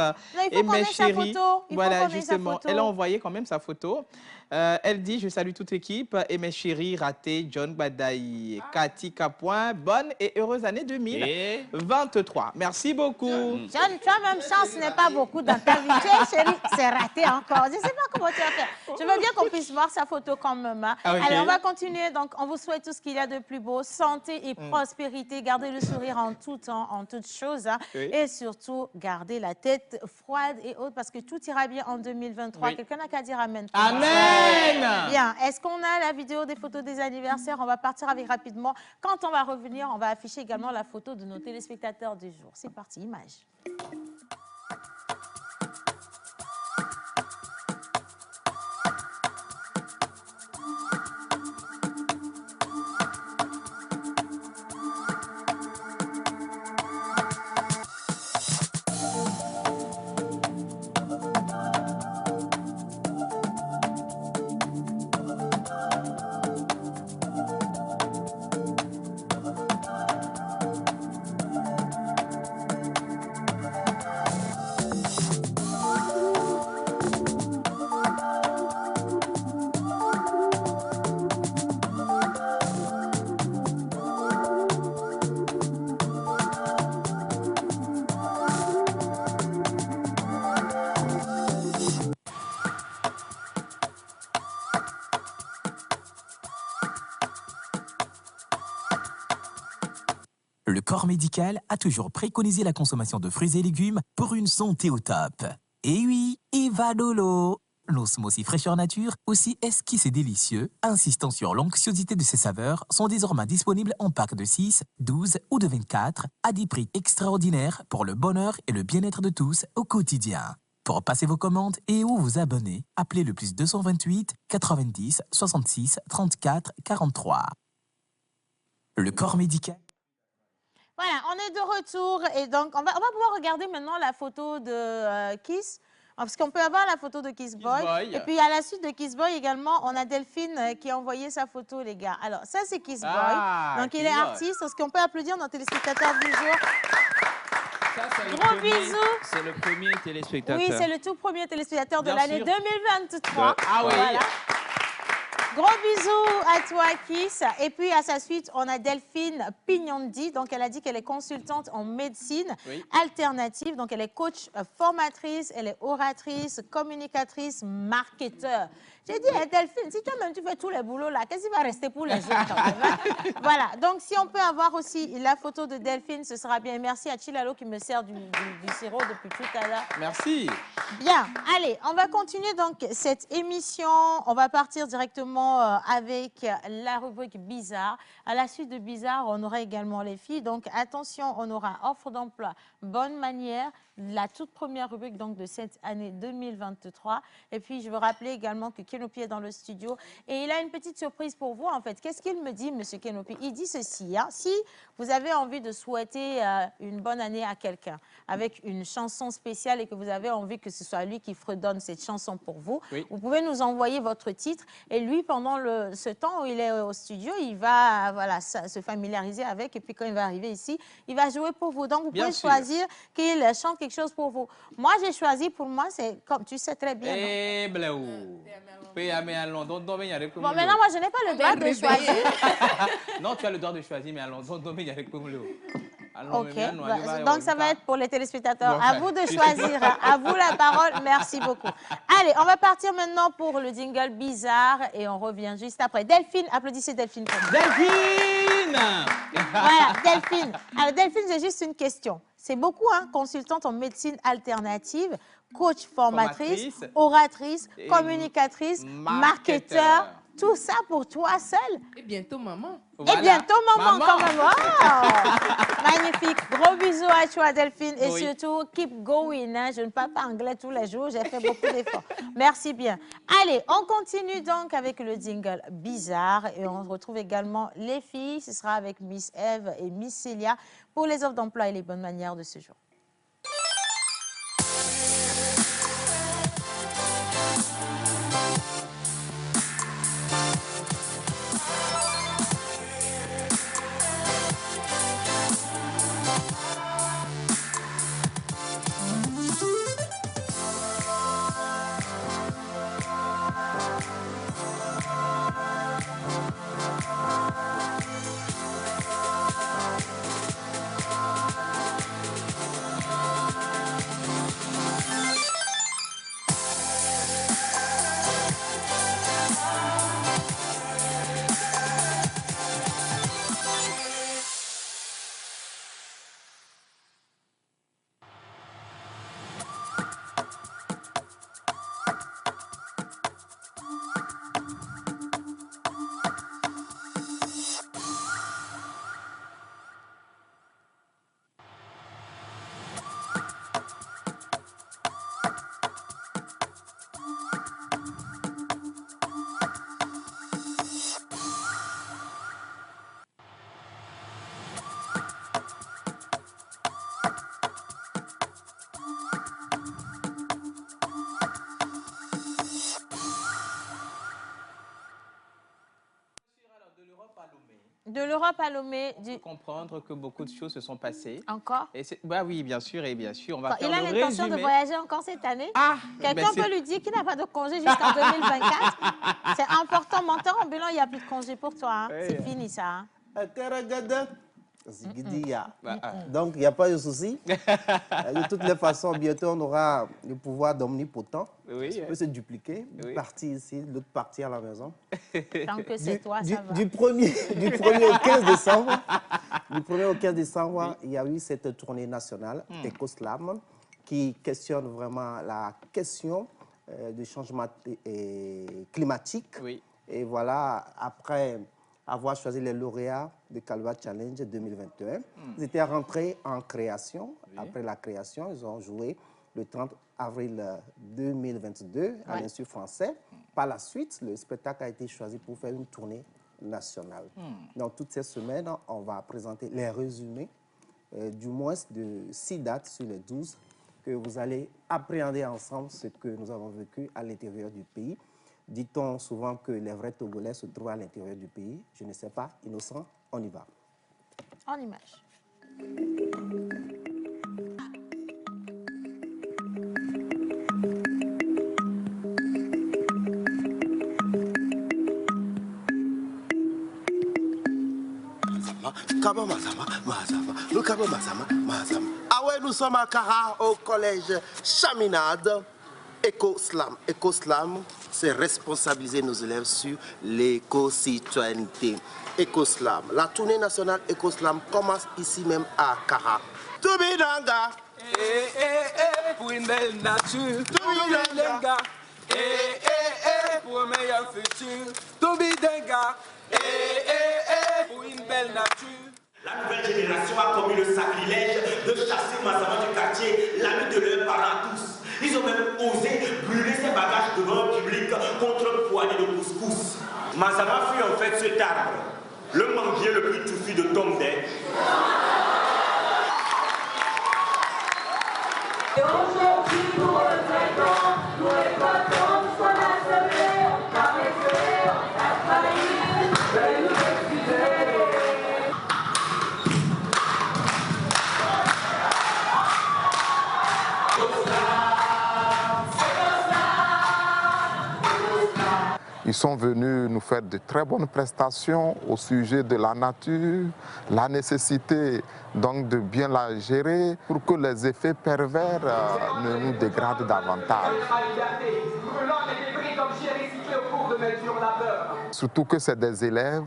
Et mes chéris. Voilà, justement, elle a envoyé quand même sa photo. Elle dit, je salue toute l'équipe et mes chéris ratés, John Badaï, Cathy Capoin. Bonne et heureuse année 2023. Merci beaucoup. John, toi-même, chance n'est pas beaucoup dans ta vie. Chérie, c'est raté encore. Je ne sais pas comment tu vas faire. Je veux bien qu'on puisse voir sa photo quand même. Ah, okay. Allez, on va continuer. Donc, on vous souhaite tout ce qu'il y a de plus beau. Santé et prospérité. Gardez le sourire en tout temps, en toutes choses. Oui. Et surtout, gardez la tête froide et haute parce que tout ira bien en 2023. Oui. Quelqu'un n'a qu'à dire amen. Amen. Bien. Est-ce qu'on a la vidéo des photos des anniversaires? On va partir avec rapidement. Quand on va revenir, on va afficher également la photo de nos téléspectateurs du jour. C'est parti, image. Le corps médical a toujours préconisé la consommation de fruits et légumes pour une santé au top. Et oui, Eva Dolo, l'osmosie fraîcheur nature, aussi esquisse et délicieux, insistant sur l'onctuosité de ses saveurs, sont désormais disponibles en pack de 6, 12 ou de 24, à des prix extraordinaires pour le bonheur et le bien-être de tous au quotidien. Pour passer vos commandes et ou vous abonner, appelez le plus 228 90 66 34 43. Le corps médical. Voilà, on est de retour et donc on va pouvoir regarder maintenant la photo de Kiss. Parce qu'on peut avoir la photo de Kiss Boy. Et puis à la suite de Kiss Boy également, on a Delphine qui a envoyé sa photo, les gars. Alors ça c'est Kiss Boy. Donc il est artiste. Est-ce qu'on peut applaudir nos téléspectateurs du jour? Gros bisous. C'est le premier téléspectateur. Oui, c'est le tout premier téléspectateur de l'année 2023. Ah oui. Voilà. Gros bisous à toi, Kiss. Et puis, à sa suite, on a Delphine Pignondi. Donc, elle a dit qu'elle est consultante en médecine alternative. Donc, elle est coach formatrice, elle est oratrice, communicatrice, marketeur. J'ai dit, Delphine, si toi-même tu fais tous les boulots là, qu'est-ce qui va rester pour les autres? Voilà. Donc, si on peut avoir aussi la photo de Delphine, ce sera bien. Merci à Chilalo qui me sert du sirop depuis tout à l'heure. Merci. Bien. Allez, on va continuer donc cette émission. On va partir directement avec la rubrique Bizarre. À la suite de Bizarre, on aura également les filles. Donc, attention, on aura offre d'emploi, bonne manière, la toute première rubrique donc, de cette année 2023. Et puis, je veux rappeler également que Kenopi est dans le studio. Et il a une petite surprise pour vous, en fait. Qu'est-ce qu'il me dit, M. Kenopi? Il dit ceci. Hein, si vous avez envie de souhaiter une bonne année à quelqu'un avec une chanson spéciale et que vous avez envie que ce soit lui qui fredonne cette chanson pour vous, vous pouvez nous envoyer votre titre. Et lui, pendant ce temps où il est au studio, il va se familiariser avec. Et puis, quand il va arriver ici, il va jouer pour vous. Donc, vous pouvez choisir qu'il chante quelque chose pour vous. Moi, j'ai choisi pour moi, c'est comme tu sais très bien. Bon, maintenant, moi, je n'ai pas le droit de choisir. Non, tu as le droit de choisir, mais à Londres, il y a Ok, donc ça va être pour les téléspectateurs. À vous de choisir, à vous la parole. Merci beaucoup. Allez, on va partir maintenant pour le jingle bizarre et on revient juste après. Delphine, applaudissez Delphine pour moi. Delphine! Voilà, Delphine. Alors, Delphine, j'ai juste une question. C'est beaucoup, hein, consultante en médecine alternative, coach formatrice, oratrice, communicatrice, marketeur. Tout ça pour toi seule. Et bientôt maman. Voilà. Et bientôt maman quand même. Oh, magnifique. Gros bisous à toi Delphine. Et surtout, keep going. Hein. Je ne parle pas anglais tous les jours. J'ai fait beaucoup d'efforts. Merci bien. Allez, on continue donc avec le jingle bizarre. Et on retrouve également les filles. Ce sera avec Miss Eve et Miss Célia pour les offres d'emploi et les bonnes manières de ce jour. De l'Europe à Lomé. Il faut comprendre que beaucoup de choses se sont passées. Encore? Bah oui, bien sûr, et bien sûr. On va faire il a l'intention de voyager encore cette année. Quelqu'un peut lui dire qu'il n'a pas de congé jusqu'en 2024. C'est important. Monteur ambulant, il n'y a plus de congé pour toi. Hein. C'est fini ça. Hein. Donc, il n'y a pas de souci. De toutes les façons, bientôt, on aura le pouvoir d'omnipotent. Ça peut se dupliquer. Une partie ici, l'autre partie à la maison. Tant que c'est toi, ça va. Du 1er au 15 décembre, du 1er au 15 décembre, il y a eu cette tournée nationale, EcoSlam, qui questionne vraiment la question de changement climatique. Oui. Et voilà, après avoir choisi les lauréats de Calva Challenge 2021, ils étaient rentrés en création. Oui. Après la création, ils ont joué le 30 avril 2022 à l'Institut français. Par la suite, le spectacle a été choisi pour faire une tournée nationale. Dans toutes ces semaines, on va présenter les résumés, du moins de 6 dates sur les 12, que vous allez appréhender ensemble ce que nous avons vécu à l'intérieur du pays. Dit-on souvent que les vrais Togolais se trouvent à l'intérieur du pays. Je ne sais pas, Innocent, on y va. En image. Ah ouais, nous sommes à Kara, au collège Chaminade. Éco-Slam. Éco-Slam, c'est responsabiliser nos élèves sur l'éco-citoyenneté. Éco-Slam. La tournée nationale Éco-Slam commence ici même à Kara. Toubidanga. Pour une belle nature. Toubidanga. Pour un meilleur futur. Toubidanga. Pour une belle nature. La nouvelle génération a commis le sacrilège de chasser Mazama du quartier, l'ami de leurs parents tous. Ils ont même osé brûler ses bagages devant un public contre un poignet de couscous. Mazama fut en fait cet arbre, le manguier le plus touffu de Tondé. Et aujourd'hui, nous regrettons, nous récoltons ce qu'on a semé, on a rêvé, on a failli, veuillez nous excuser. Ils sont venus nous faire de très bonnes prestations au sujet de la nature, la nécessité donc de bien la gérer pour que les effets pervers ne nous dégradent davantage. Surtout que c'est des élèves,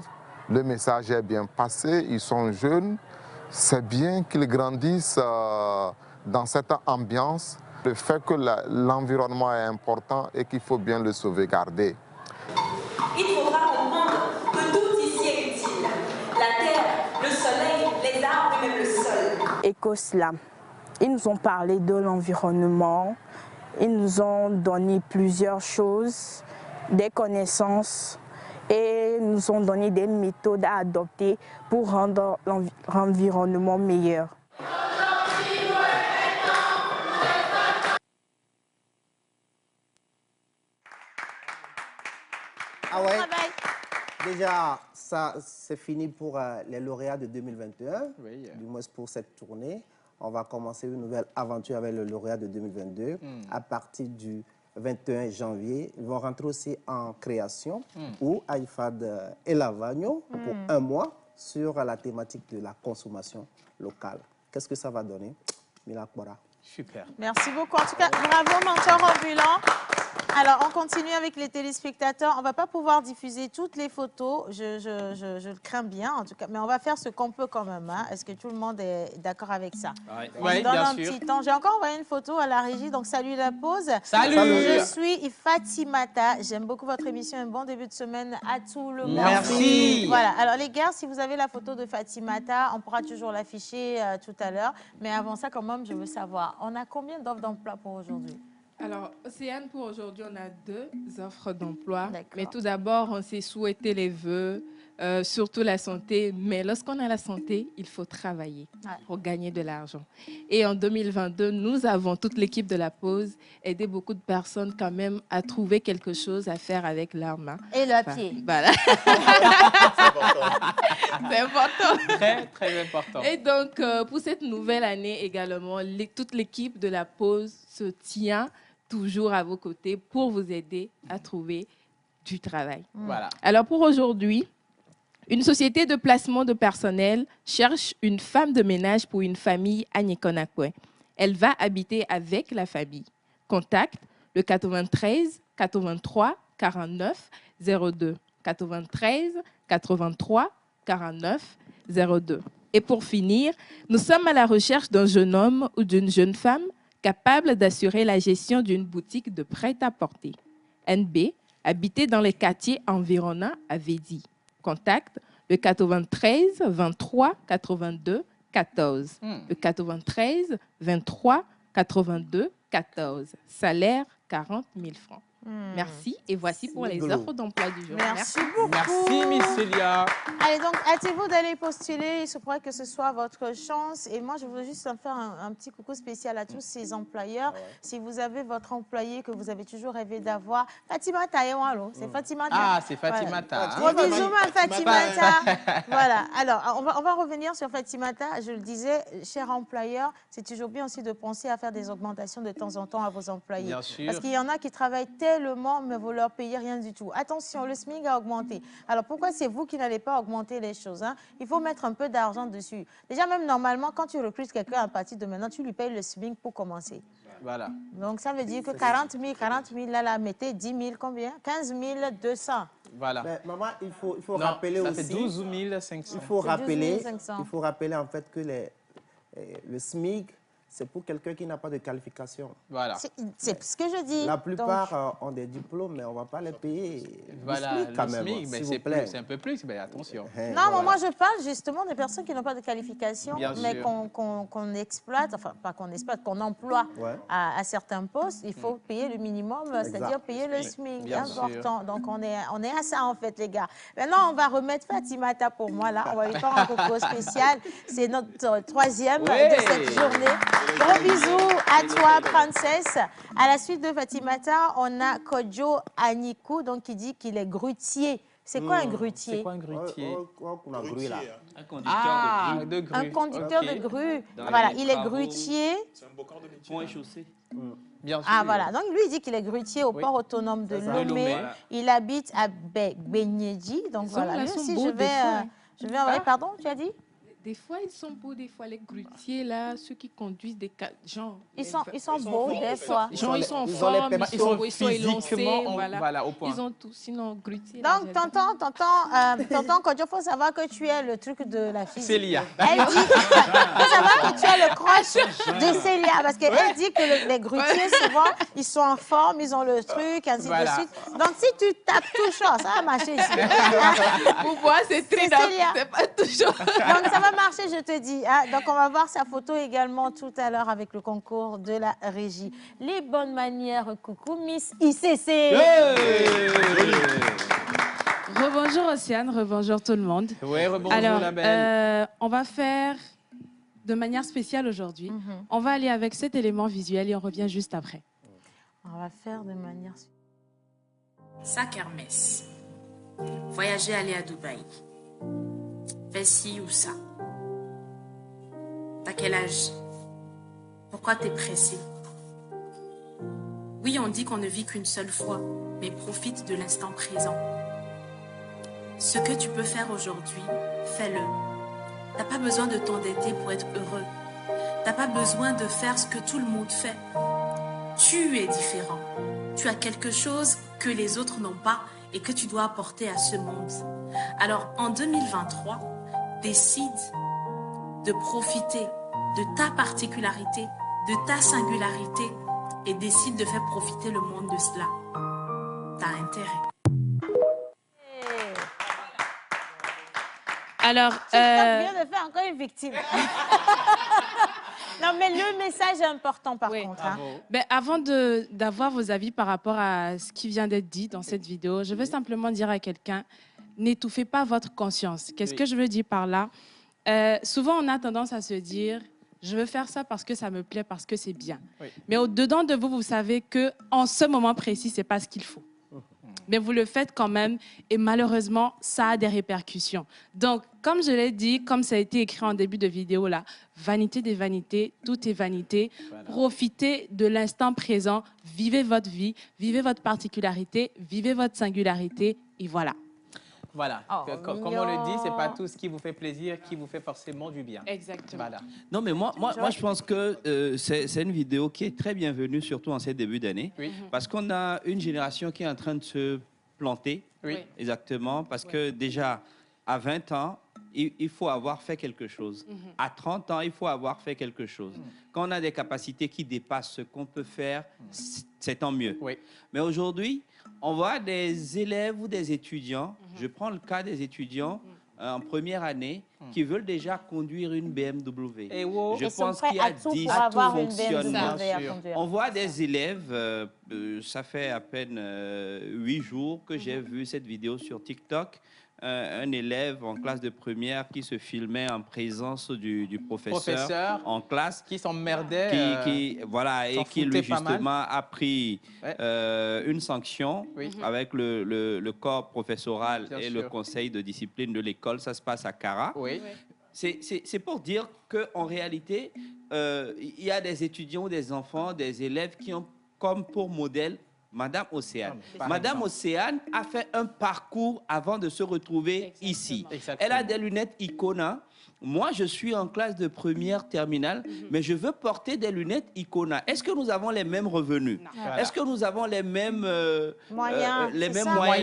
le message est bien passé, ils sont jeunes, c'est bien qu'ils grandissent dans cette ambiance. Le fait que l'environnement est important et qu'il faut bien le sauvegarder. Il faudra comprendre que tout ici est utile. La terre, le soleil, les arbres et même le sol. Éco-Slam. Ils nous ont parlé de l'environnement. Ils nous ont donné plusieurs choses, des connaissances et nous ont donné des méthodes à adopter pour rendre l'environnement meilleur. Ah ouais. Déjà, ça c'est fini pour les lauréats de 2021, oui, du moins pour cette tournée. On va commencer une nouvelle aventure avec le lauréat de 2022 à partir du 21 janvier. Ils vont rentrer aussi en création ou à IFAD et Lavagno pour un mois sur la thématique de la consommation locale. Qu'est-ce que ça va donner, Mila Kwara? Super. Merci beaucoup. En tout cas, bravo, mentor ambulant. Alors, on continue avec les téléspectateurs. On ne va pas pouvoir diffuser toutes les photos, je le crains bien en tout cas, mais on va faire ce qu'on peut quand même. Hein. Est-ce que tout le monde est d'accord avec ça? Oui, donne bien un sûr. petit temps. J'ai encore envoyé une photo à la régie, donc salut la pause. Salut. Je suis Fatimata. J'aime beaucoup votre émission. Un bon début de semaine à tout le monde. Merci. Voilà. Alors les gars, si vous avez la photo de Fatimata, on pourra toujours l'afficher tout à l'heure. Mais avant ça, quand même, je veux savoir, on a combien d'offres d'emploi pour aujourd'hui? Alors, Océane, pour aujourd'hui, on a 2 offres d'emploi. Mais tout d'abord, on s'est souhaité les vœux, surtout la santé. Mais lorsqu'on a la santé, il faut travailler pour gagner de l'argent. Et en 2022, nous avons, toute l'équipe de la pause, aidé beaucoup de personnes quand même à trouver quelque chose à faire avec leurs mains. Et le pied. Voilà. C'est important. Très, très important. Et donc, pour cette nouvelle année également, toute l'équipe de la pause se tient toujours à vos côtés pour vous aider à trouver du travail. Voilà. Alors pour aujourd'hui, une société de placement de personnel cherche une femme de ménage pour une famille à Nikonakwe. Elle va habiter avec la famille. Contact le 93 83 49 02. 93 83 49 02. Et pour finir, nous sommes à la recherche d'un jeune homme ou d'une jeune femme capable d'assurer la gestion d'une boutique de prêt-à-porter. NB, habité dans les quartiers environnants à Védy. Contact le 93 23 82 14. Le 93 23 82 14. Salaire 40 000 francs. Merci. Et voici pour les offres d'emploi du jour. Merci beaucoup. Merci, Miss Célia. Allez, donc, hâtez-vous d'aller postuler. Il se pourrait que ce soit votre chance. Et moi, je veux juste faire un petit coucou spécial à tous ces employeurs. Si vous avez votre employé que vous avez toujours rêvé d'avoir, Fatima Taïwan, c'est Fatima Ta. Ah, c'est Fatima Ta. Gros bisous, ma Fatima Ta. Voilà. Alors, on va revenir sur Fatima Ta. Je le disais, cher employeur, c'est toujours bien aussi de penser à faire des augmentations de temps en temps à vos employés. Bien sûr. Parce qu'il y en a qui travaillent tellement, mais vous leur payez rien du tout. Attention, le SMIC a augmenté. Alors, pourquoi c'est vous qui n'allez pas augmenter les choses, hein? Il faut mettre un peu d'argent dessus. Déjà, même normalement, quand tu recrutes quelqu'un à partir de maintenant, tu lui payes le SMIC pour commencer. Voilà. Donc, ça veut dire que 40 000, là, mettez 10 000, combien? 15 200. Voilà. Mais maman, il faut Non, rappeler ça aussi... fait 12 500. Il faut rappeler en fait que le SMIC, c'est pour quelqu'un qui n'a pas de qualification. Voilà. C'est ce que je dis. La plupart ont des diplômes, mais on ne va pas les payer. Voilà, le SMIC, quand même, SMIC, mais s'il vous plaît. c'est un peu plus, mais attention. Non, voilà. mais moi je parle justement des personnes qui n'ont pas de qualification, Bien mais sûr. qu'on exploite, enfin pas qu'on exploite, qu'on emploie à certains postes. Il faut payer le minimum, c'est-à-dire payer le SMIC. Bien important. Donc on est à ça en fait, les gars. Maintenant, on va remettre Fatimata pour moi là. On va lui faire un coucou spécial. C'est notre troisième de cette journée. Gros bisous à toi, princesse. À la suite de Fatimata, on a Kodjo Anikou, donc qui dit qu'il est grutier. C'est quoi un grutier? C'est quoi un grutier? Un conducteur de grue. Un conducteur Ok. de grue. Dans Voilà, les il est travaux. grutier. Pont et chaussée. Bien sûr. Ah voilà, donc lui il dit qu'il est grutier au port autonome de C'est ça. Lomé. De Lomé. Voilà. Il habite à Benyedji. Donc Ils voilà, sont là, lui sont aussi beaux des fois, hein. je vais envoyer, pardon, tu as dit? Des fois, ils sont beaux, des fois, les grutiers, là, ceux qui conduisent des gens. Ils sont beaux des fois. Genre, ils sont en ils ont les forme, ils sont physiquement élancés, voilà, au point. Ils ont tout, sinon, grutier. Donc, tonton Kodjo, il faut savoir que tu es le truc de la fille. Célia. Elle dit, il faut savoir que tu es le crush de Célia, parce qu'elle dit que les grutiers, souvent, ils sont en forme, ils ont le truc, ainsi Voilà. de suite. Donc, si tu tapes tout chaud, ça va marcher ici. Pour moi, c'est très Célia. c'est pas toujours. Donc, ça va marcher, je te dis. Hein. Donc, on va voir sa photo également tout à l'heure avec le concours de la régie. Les bonnes manières, coucou, Miss ICC. Rebonjour Océane, rebonjour tout le monde. Oui, rebonjour Alors, la belle. on va faire de manière spéciale aujourd'hui. On va aller avec cet élément visuel et on revient juste après. On va faire de manière... Sac Hermès. Voyager, aller à Dubaï. Fais ci ou ça. T'as quel âge? Pourquoi t'es pressé? Oui, on dit qu'on ne vit qu'une seule fois, mais profite de l'instant présent. Ce que tu peux faire aujourd'hui, fais-le. T'as pas besoin de t'endetter pour être heureux. T'as pas besoin de faire ce que tout le monde fait. Tu es différent. Tu as quelque chose que les autres n'ont pas et que tu dois apporter à ce monde. Alors, en 2023, décide de profiter de ta particularité, de ta singularité et décide de faire profiter le monde de cela. T'as intérêt. Alors, Tu viens de faire encore une victime. Non, mais le message est important par contre. Hein. ben, avant d'avoir vos avis par rapport à ce qui vient d'être dit dans cette vidéo, je veux simplement dire à quelqu'un, n'étouffez pas votre conscience. Qu'est-ce que je veux dire par là? Souvent, on a tendance à se dire, je veux faire ça parce que ça me plaît, parce que c'est bien. Oui. Mais au-dedans de vous, vous savez qu'en ce moment précis, ce n'est pas ce qu'il faut. Mais vous le faites quand même et malheureusement, ça a des répercussions. Donc, comme je l'ai dit, comme ça a été écrit en début de vidéo là, vanité des vanités, tout est vanité. Voilà. Profitez de l'instant présent, vivez votre vie, vivez votre particularité, vivez votre singularité et voilà. Voilà, comme on le dit, c'est pas tout ce qui vous fait plaisir qui vous fait forcément du bien. Exactement. Voilà. Non, mais moi, je pense que c'est une vidéo qui est très bienvenue, surtout en ces débuts d'année. Oui. Parce qu'on a une génération qui est en train de se planter. Oui. Exactement. Parce que déjà, à 20 ans, il faut avoir fait quelque chose. À 30 ans, il faut avoir fait quelque chose. Quand on a des capacités qui dépassent ce qu'on peut faire, c'est tant mieux. Mais aujourd'hui, on voit des élèves ou des étudiants, je prends le cas des étudiants en première année, qui veulent déjà conduire une BMW. Je pense qu'il y a 10 fonctionnements. On voit des élèves, ça fait à peine 8 jours que j'ai vu cette vidéo sur TikTok, un élève en classe de première qui se filmait en présence du professeur en classe. Qui s'emmerdait. Voilà, et qui lui justement a pris une sanction avec le corps professoral et le conseil de discipline de l'école. Ça se passe à Cara. C'est pour dire qu'en réalité, il y a des étudiants ou des enfants, des élèves qui ont comme pour modèle Madame Océane. Madame Océane a fait un parcours avant de se retrouver ici. Elle a des lunettes Icona. Moi, je suis en classe de première terminale, mais je veux porter des lunettes Icona. Est-ce que nous avons les mêmes revenus? Est-ce que nous avons les mêmes moyens?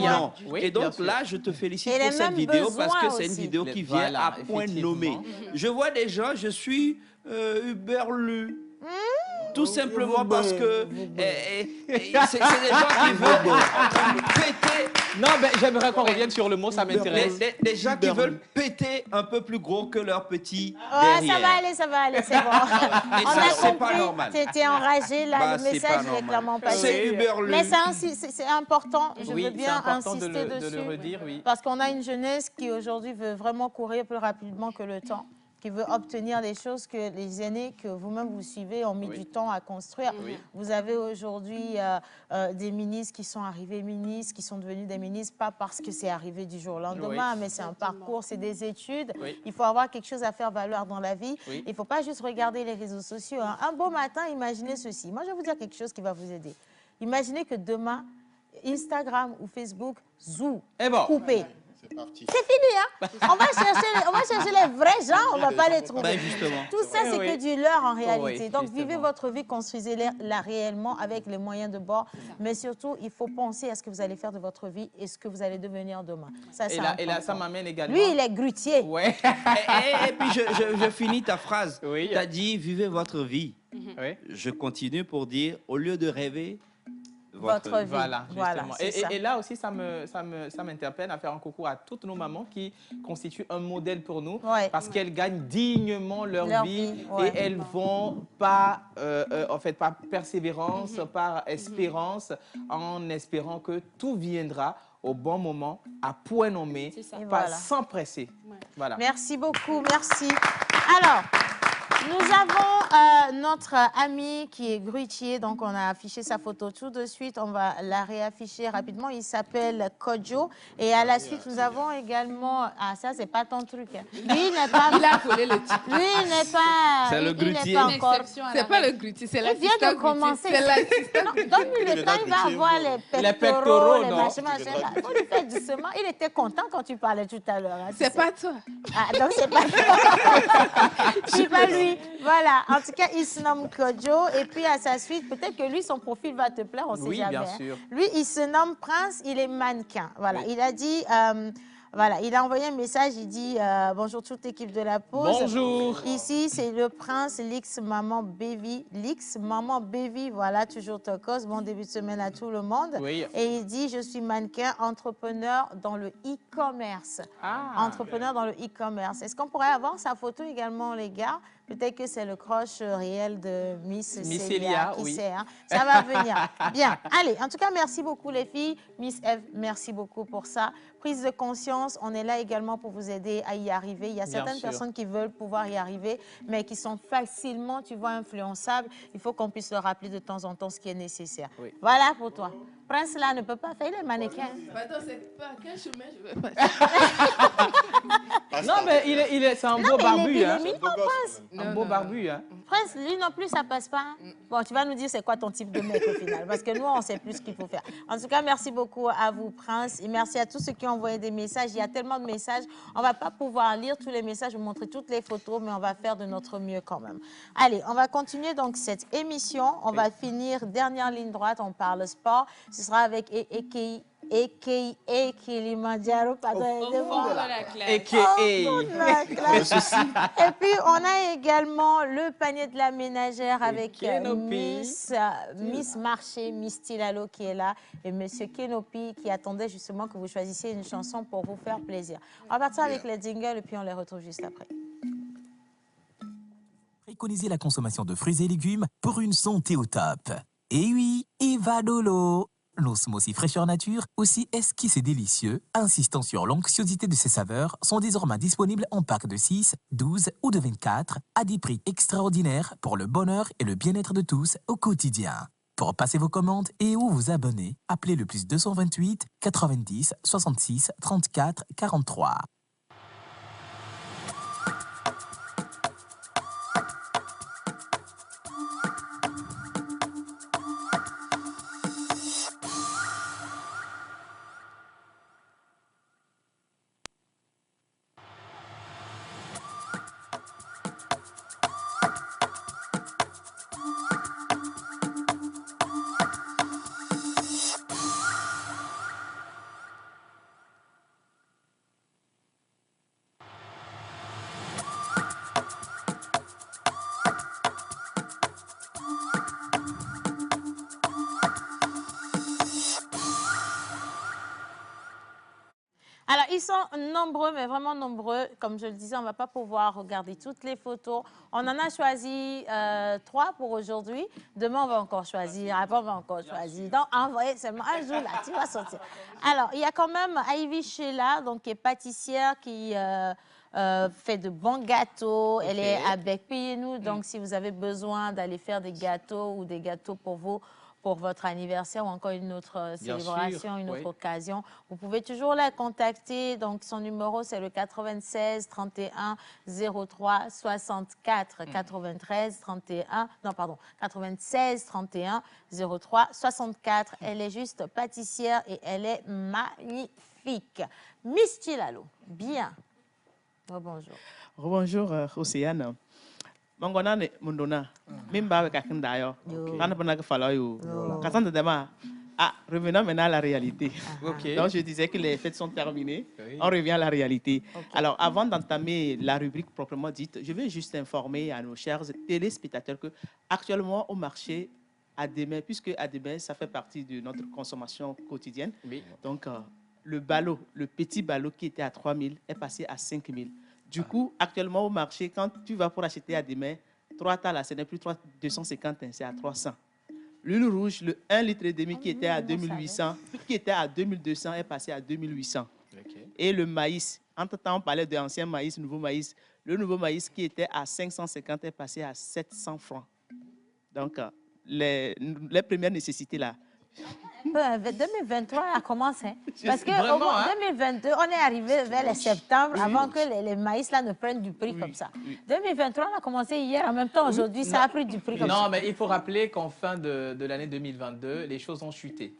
Non. Et donc là, je te félicite pour cette vidéo parce que c'est une vidéo qui vient à point nommé. Je vois des gens, je suis Uberlu. Tout simplement parce que c'est des gens qui veulent péter. Non, mais j'aimerais qu'on revienne sur le mot, ça m'intéresse. Des gens qui veulent péter un peu plus gros que leur petit derrière. Ça va aller, c'est bon. On a compris, t'étais enragé, là, le message n'est clairement pas passé. Mais c'est important, je veux bien insister dessus. De le redire, parce qu'on a une jeunesse qui aujourd'hui veut vraiment courir plus rapidement que le temps, qui veut obtenir des choses que les aînés que vous-même vous suivez ont mis du temps à construire. Vous avez aujourd'hui des ministres qui sont arrivés ministres, qui sont devenus des ministres, pas parce que c'est arrivé du jour au lendemain, mais c'est un parcours, c'est des études. Il faut avoir quelque chose à faire valoir dans la vie. Il ne faut pas juste regarder les réseaux sociaux. Hein. Un beau matin, imaginez ceci. Moi, je vais vous dire quelque chose qui va vous aider. Imaginez que demain, Instagram ou Facebook, coupé. C'est fini, hein? On va chercher les vrais gens, on ne va pas les trouver. Tout ça, c'est que du leurre en réalité. Donc, vivez votre vie, construisez-la réellement avec les moyens de bord. Mais surtout, il faut penser à ce que vous allez faire de votre vie et ce que vous allez devenir demain. Ça, et là, ça m'amène également... Lui, il est grutier. Et puis, je finis ta phrase. Tu as dit, vivez votre vie. Je continue pour dire, au lieu de rêver... Votre vie. Voilà, justement. Et là aussi, ça m'interpelle à faire un coucou à toutes nos mamans qui constituent un modèle pour nous parce qu'elles gagnent dignement leur vie et elles vont par persévérance, par espérance, en espérant que tout viendra au bon moment, à point nommé, pas sans presser. Voilà. Merci beaucoup, merci. Alors, nous avons notre ami qui est grutier, donc on a affiché sa photo tout de suite, on va la réafficher rapidement. Il s'appelle Kodjo et à la suite nous avons également, ah ça c'est pas ton truc, lui n'est pas, il a collé le titre. Lui n'est pas, c'est le grutier. C'est pas le grutier, c'est l'assistant. Il vient de commencer. Donne-lui le temps, il va avoir les pectoraux, les machins là. On lui fait doucement. Il était content quand tu parlais tout à l'heure. Hein, c'est pas toi. Ah donc c'est pas toi. C'est pas lui. Voilà, en tout cas, il se nomme Kodjo. Et puis, à sa suite, peut-être que lui, son profil va te plaire, on ne sait jamais. Bien sûr. Lui, il se nomme Prince, il est mannequin. Voilà, il a dit... voilà, il a envoyé un message, il dit bonjour toute l'équipe de la pause. Bonjour. Ici, c'est le prince, l'X Maman Baby. L'X Maman Baby, voilà, toujours Tokos. Bon début de semaine à tout le monde. Et il dit je suis mannequin, entrepreneur dans le e-commerce. Entrepreneur dans le e-commerce. Est-ce qu'on pourrait avoir sa photo également, les gars? Peut-être que c'est le crush réel de Miss Célia, qui sait. Hein? Ça va venir. Bien, allez, en tout cas, merci beaucoup les filles. Miss Eve, merci beaucoup pour ça. Prise de conscience, on est là également pour vous aider à y arriver. Il y a certaines personnes qui veulent pouvoir y arriver, mais qui sont facilement, tu vois, influençables. Il faut qu'on puisse leur rappeler de temps en temps ce qui est nécessaire. Voilà pour toi. Prince, là, ne peut pas faire les mannequins. Attends, c'est pas quel chemin je vais passer. Non, mais c'est un beau barbu. Hein. Un beau barbu. Hein. Prince, lui non plus, ça passe pas. Bon, tu vas nous dire c'est quoi ton type de mec au final, parce que nous, on sait plus ce qu'il faut faire. En tout cas, merci beaucoup à vous, Prince, et merci à tous ceux qui ont envoyé des messages. Il y a tellement de messages. On ne va pas pouvoir lire tous les messages, vous montrer toutes les photos, mais on va faire de notre mieux quand même. Allez, on va continuer donc cette émission. On va finir, dernière ligne droite, on parle sport. Ce sera avec a.k.a. Kilimanjaro. Pardon, Au fond de la classe. Et puis, on a également le panier de la ménagère avec Kenopi. Miss Marché, Miss Tilalo qui est là et Monsieur Kenopi qui attendait justement que vous choisissiez une chanson pour vous faire plaisir. On va partir avec les jingles et puis on les retrouve juste après. Préconisez la consommation de fruits et légumes pour une santé au top. Et oui, Evadolo, l'osmosie fraîcheur nature, aussi esquisse et délicieux, insistant sur l'onctuosité de ses saveurs, sont désormais disponibles en pack de 6, 12 ou de 24 à des prix extraordinaires pour le bonheur et le bien-être de tous au quotidien. Pour passer vos commandes et ou vous abonner, appelez le plus 228 90 66 34 43. Alors, ils sont nombreux, mais vraiment nombreux. Comme je le disais, on ne va pas pouvoir regarder toutes les photos. On en a choisi 3 pour aujourd'hui. Demain, on va encore choisir. Après, on va encore choisir. Donc, envoyez seulement un jour, là, tu vas sortir. Alors, il y a quand même Ivy Sheila, donc, qui est pâtissière, qui fait de bons gâteaux. Elle est avec Payez-nous. Donc, si vous avez besoin d'aller faire des gâteaux ou des gâteaux pour vous, pour votre anniversaire ou encore une autre célébration, une autre occasion, vous pouvez toujours la contacter. Donc, son numéro, c'est le 96 31 03 64 93 31. Non, pardon, 96 31 03 64. Elle est juste pâtissière et elle est magnifique. Miss Tilalo, bien. Bonjour. Bonjour, Océane. Mangona ne mundona mimba avec un d'ailleurs quand on a fallu quand on demande revenons maintenant à la réalité. Donc je disais que les fêtes sont terminées, on revient à la réalité. Alors avant d'entamer la rubrique proprement dite, je vais juste informer à nos chers téléspectateurs que actuellement au marché à Demain, puisque à Demain ça fait partie de notre consommation quotidienne. Donc le ballot, le petit ballot qui était à 3 000 est passé à 5 000. Du coup, actuellement au marché, quand tu vas pour acheter à Demain, 3 tas, ce n'est plus 250, c'est à 300. L'huile rouge, le 1,5 litre qui était à 2800, qui était à 2200 est passé à 2800. Et le maïs, entre-temps, on parlait de ancien maïs, nouveau maïs. Le nouveau maïs qui était à 550 est passé à 700 francs. Donc, les premières nécessités là. 2023 a commencé. Parce qu'en 2022, on est arrivé vers les septembre avant que les maïs là ne prennent du prix comme ça. 2023, on a commencé hier. En même temps, aujourd'hui, ça a pris du prix comme ça. Non, mais il faut rappeler qu'en fin de l'année 2022, les choses ont chuté.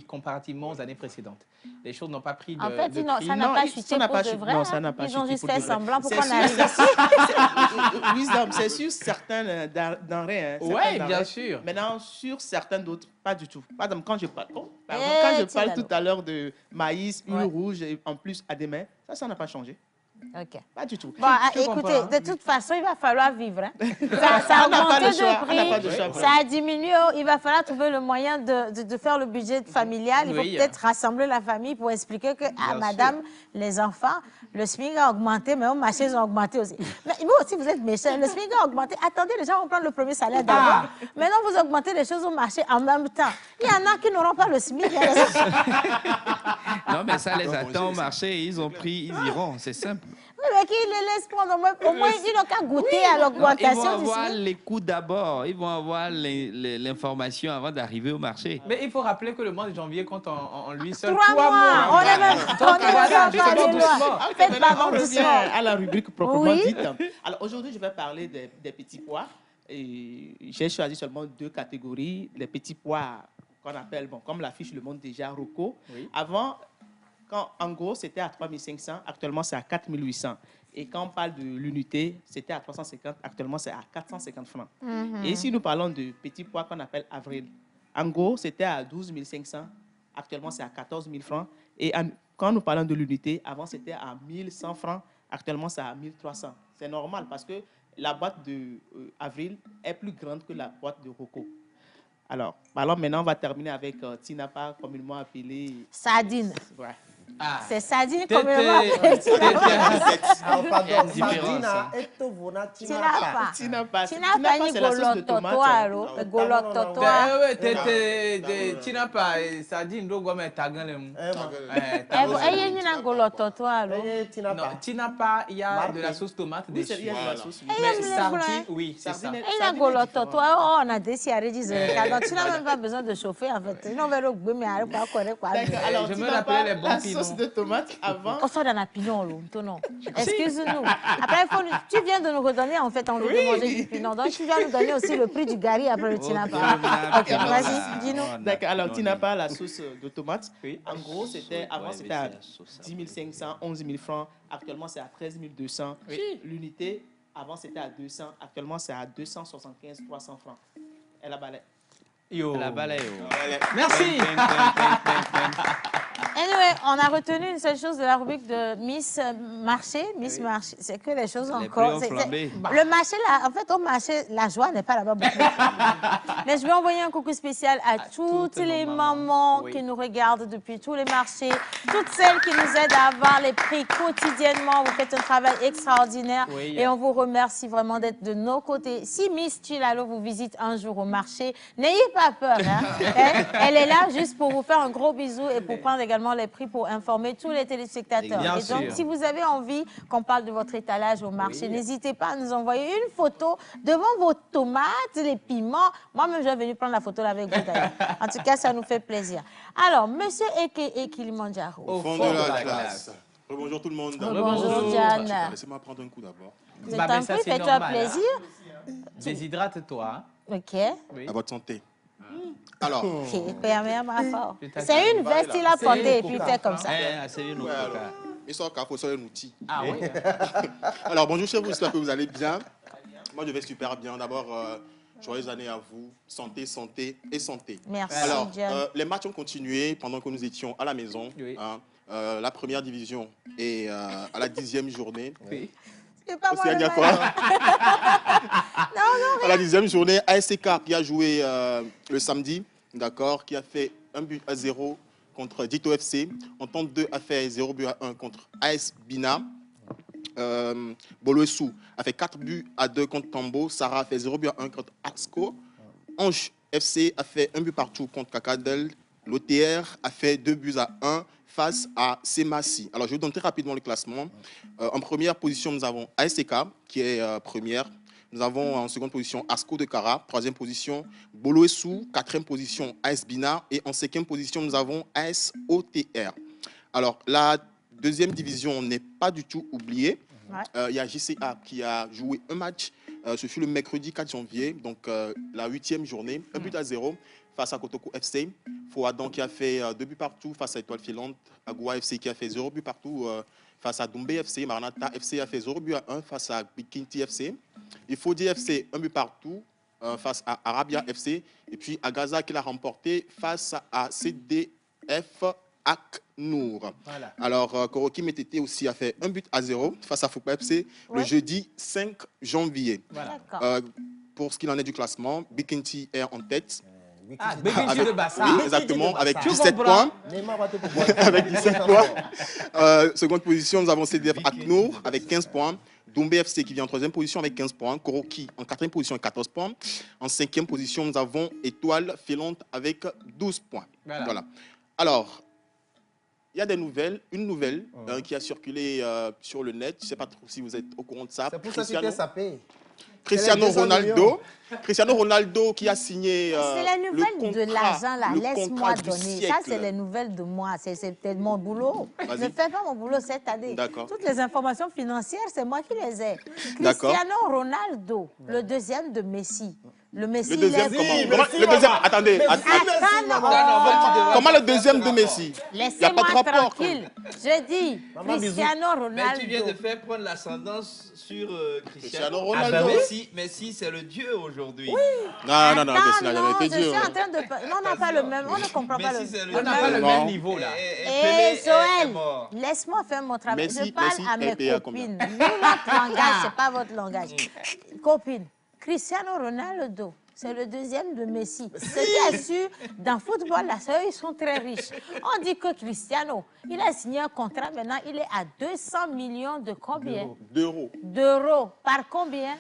Comparativement aux années précédentes. Les choses n'ont pas pris de prix. En fait, ça n'a pas chuté pour de vrai. Ils ont juste fait semblant pour qu'on arrive ici. Wisdom, c'est sur certains denrées. Oui, bien sûr. Maintenant, sur certains d'autres, pas du tout. Par exemple, quand je parle tout à l'heure de maïs, huile rouge, et en plus à des mains, ça n'a pas changé. Ok. Pas du tout. Bon, écoutez, de toute façon, il va falloir vivre. Hein. Ça a augmenté de prix, ça a diminué. Il va falloir trouver le moyen de faire le budget familial. Il faut peut-être rassembler la famille pour expliquer que, madame, les enfants, le SMIC a augmenté, mais au marché, ils ont augmenté aussi. Mais vous aussi, vous êtes méchants. Le SMIC a augmenté. Attendez, les gens vont prendre le premier salaire d'abord. Maintenant, vous augmentez les choses au marché en même temps. Il y en a qui n'auront pas le SMIC. Non, mais ça les attend au marché. Ils ont pris, ils iront. C'est simple. Oui, mais qui les laisse prendre au moins ils n'ont qu'à goûter à l'augmentation du SMIC. Ils vont avoir les coûts d'abord. Ils vont avoir l'information avant d'arriver au marché. Mais il faut rappeler que le mois de janvier compte en lui seul 3 mois. On est même on revient à la rubrique proprement dite. Alors aujourd'hui, je vais parler des petits pois. J'ai choisi seulement 2 catégories. Les petits pois qu'on appelle, comme l'affiche le montre déjà, Rocco. Avant, en gros, c'était à 3500, actuellement c'est à 4800. Et quand on parle de l'unité, c'était à 350, actuellement c'est à 450 francs. Et si nous parlons de petits pois qu'on appelle avril, en gros, c'était à 12 500, Actuellement, c'est à 14 000 francs. Et quand nous parlons de l'unité, avant, c'était à 1100 francs. Actuellement, c'est à 1300. C'est normal parce que la boîte de Avril est plus grande que la boîte de Rocco. Alors maintenant, on va terminer avec Tinapa, communément appelé... Sardine. Ouais. C'est sardine communément appelée Pardon, Sardina et Tovona Tinapa. Tinapa, c'est la sauce de tomate. Tinapa et sardine, do gomme tagalem. Tinapa, il y a de la sauce tomate dessus. Il y a de la sauce. Mais sardine, oui, c'est ça. On a décidé de tu n'as même pas besoin de chauffer en fait. Alors, je me rappelle les bons pinons. Sauce de tomate avant. On sort dans la pinon, non. Excuse-nous. Après, tu viens de nous redonner en fait envie de manger du pinon. Donc, tu viens nous donner aussi le prix du gari après le tinapa. Ok, vas-y, dis-nous. D'accord, alors tinapa, la sauce de tomate. En gros, avant, c'était à 10 500, 11 000 francs. Actuellement, c'est à 13 200. L'unité, avant, c'était à 200. Actuellement, c'est à 275, 300 francs. Et la balai. La balai. Merci. Anyway, on a retenu une seule chose de la rubrique de Miss Marché. Miss Marché, c'est que les choses encore... Le marché, là, en fait, au marché, la joie n'est pas là-bas beaucoup. Mais je vais envoyer un coucou spécial à toutes les mamans qui nous regardent depuis tous les marchés, toutes celles qui nous aident à avoir les prix quotidiennement. Vous faites un travail extraordinaire et on vous remercie vraiment d'être de nos côtés. Si Miss Chilalo vous visite un jour au marché, n'ayez pas peur. Hein? Elle est là juste pour vous faire un gros bisou et pour prendre également les prix pour informer tous les téléspectateurs. Bien et donc, sûr. si vous avez envie qu'on parle de votre étalage au marché, n'hésitez pas à nous envoyer une photo devant vos tomates, les piments. Moi-même, je vais venir prendre la photo là avec vous d'ailleurs. En tout cas, ça nous fait plaisir. Alors, monsieur Eke Kilimanjaro. Au fond de la classe. Bonjour tout le monde. Bonjour, Diane. Laissez-moi prendre un coup d'abord. Je t'en prie, fais-toi plaisir. Déshydrate-toi. Ok. À votre santé. Alors. C'est une veste, il a porté et puis fait comme ça. Il sort car faut un outil. Ah oui. Alors, bonjour chez vous, j'espère que vous allez bien. Moi, je vais super bien. D'abord, joyeuses années à vous. Santé, santé et santé. Merci. Alors, les matchs ont continué pendant que nous étions à la maison. Hein. La première division est à la 10e journée. Oui. C'est pas moi. À la 10e journée, ASK qui a joué le samedi, d'accord, qui a fait 1-0 contre Dito FC. Entente 2 a fait 0-1 contre AS Bina. Boloessou a fait 4-2 contre Tambo. Sarah a fait 0-1 contre Asco. Ange FC a fait 1 but partout contre Kakadel. L'OTR a fait 2-1 face à Semassi. Alors, je vous donne très rapidement le classement. En première position, nous avons ASK, qui est première. Nous avons en seconde position Asco de Kara, troisième position Boloessou, quatrième position AS Bina et en cinquième position, nous avons AS OTR. Alors, la deuxième division n'est pas du tout oubliée. Il y a JCA qui a joué un match. Ce fut le mercredi 4 janvier, donc la 8e journée, 1-0 face à Kotoko FC. Fouadon qui a fait 2 buts partout face à Étoile Filante. Agoua FC qui a fait 0 but partout face à Doumbé FC. Maranatha FC a fait 0-1 face à Bikinti FC. Il faut dire FC 1 but partout face à Arabia FC. Et puis Agaza qui l'a remporté face à CDF Aknour. Voilà. Alors, Koroki Metete aussi a fait 1-0 face à Foupa FC le jeudi 5 janvier. Voilà. Pour ce qu'il en est du classement, Bikinti est en tête. Bikinti de Bassa. Oui, exactement, avec 17 points. Avec 17 points. Seconde position, nous avons CDF Aknour avec 15 points. Doumbé FC qui vient en troisième position avec 15 points. Koroki en quatrième position avec 14 points. En cinquième position, nous avons Étoile Filante avec 12 points. Voilà. Alors, il y a des nouvelles, une nouvelle qui a circulé sur le net. Je ne sais pas trop si vous êtes au courant de ça. C'est pour ça que c'était sapé. Cristiano Ronaldo qui a signé c'est la nouvelle de l'argent, là. Laisse-moi donner. Ça, c'est les nouvelles de moi. C'est peut-être mon boulot. Je ne fais pas mon boulot cette année. Toutes les informations financières, c'est moi qui les ai. Cristiano Ronaldo, le deuxième de Messi. Le Messi, Le deuxième, il est... comment le deuxième, attendez. Comment le deuxième de Messi? Il n'y a pas Laissez-moi de rapport. tranquille. Je dis Cristiano Mais Ronaldo. tu viens de faire prendre l'ascendance sur Cristiano Ronaldo. Messi, c'est le dieu aujourd'hui. Oui. Non, Messi n'a jamais été Je Dieu. suis en train de... Non, on n'a pas le même... On ne comprend pas le même niveau, là. Et Joël, laisse-moi faire mon travail. Je parle à mes copines. Nous, notre langage, ce n'est pas votre langage. Copine, Cristiano Ronaldo, c'est le deuxième de Messi. C'est bien sûr, dans le football, là, ils sont très riches. On dit que Cristiano, il a signé un contrat, maintenant, il est à 200 millions de combien? D'euros. D'euros. Par combien?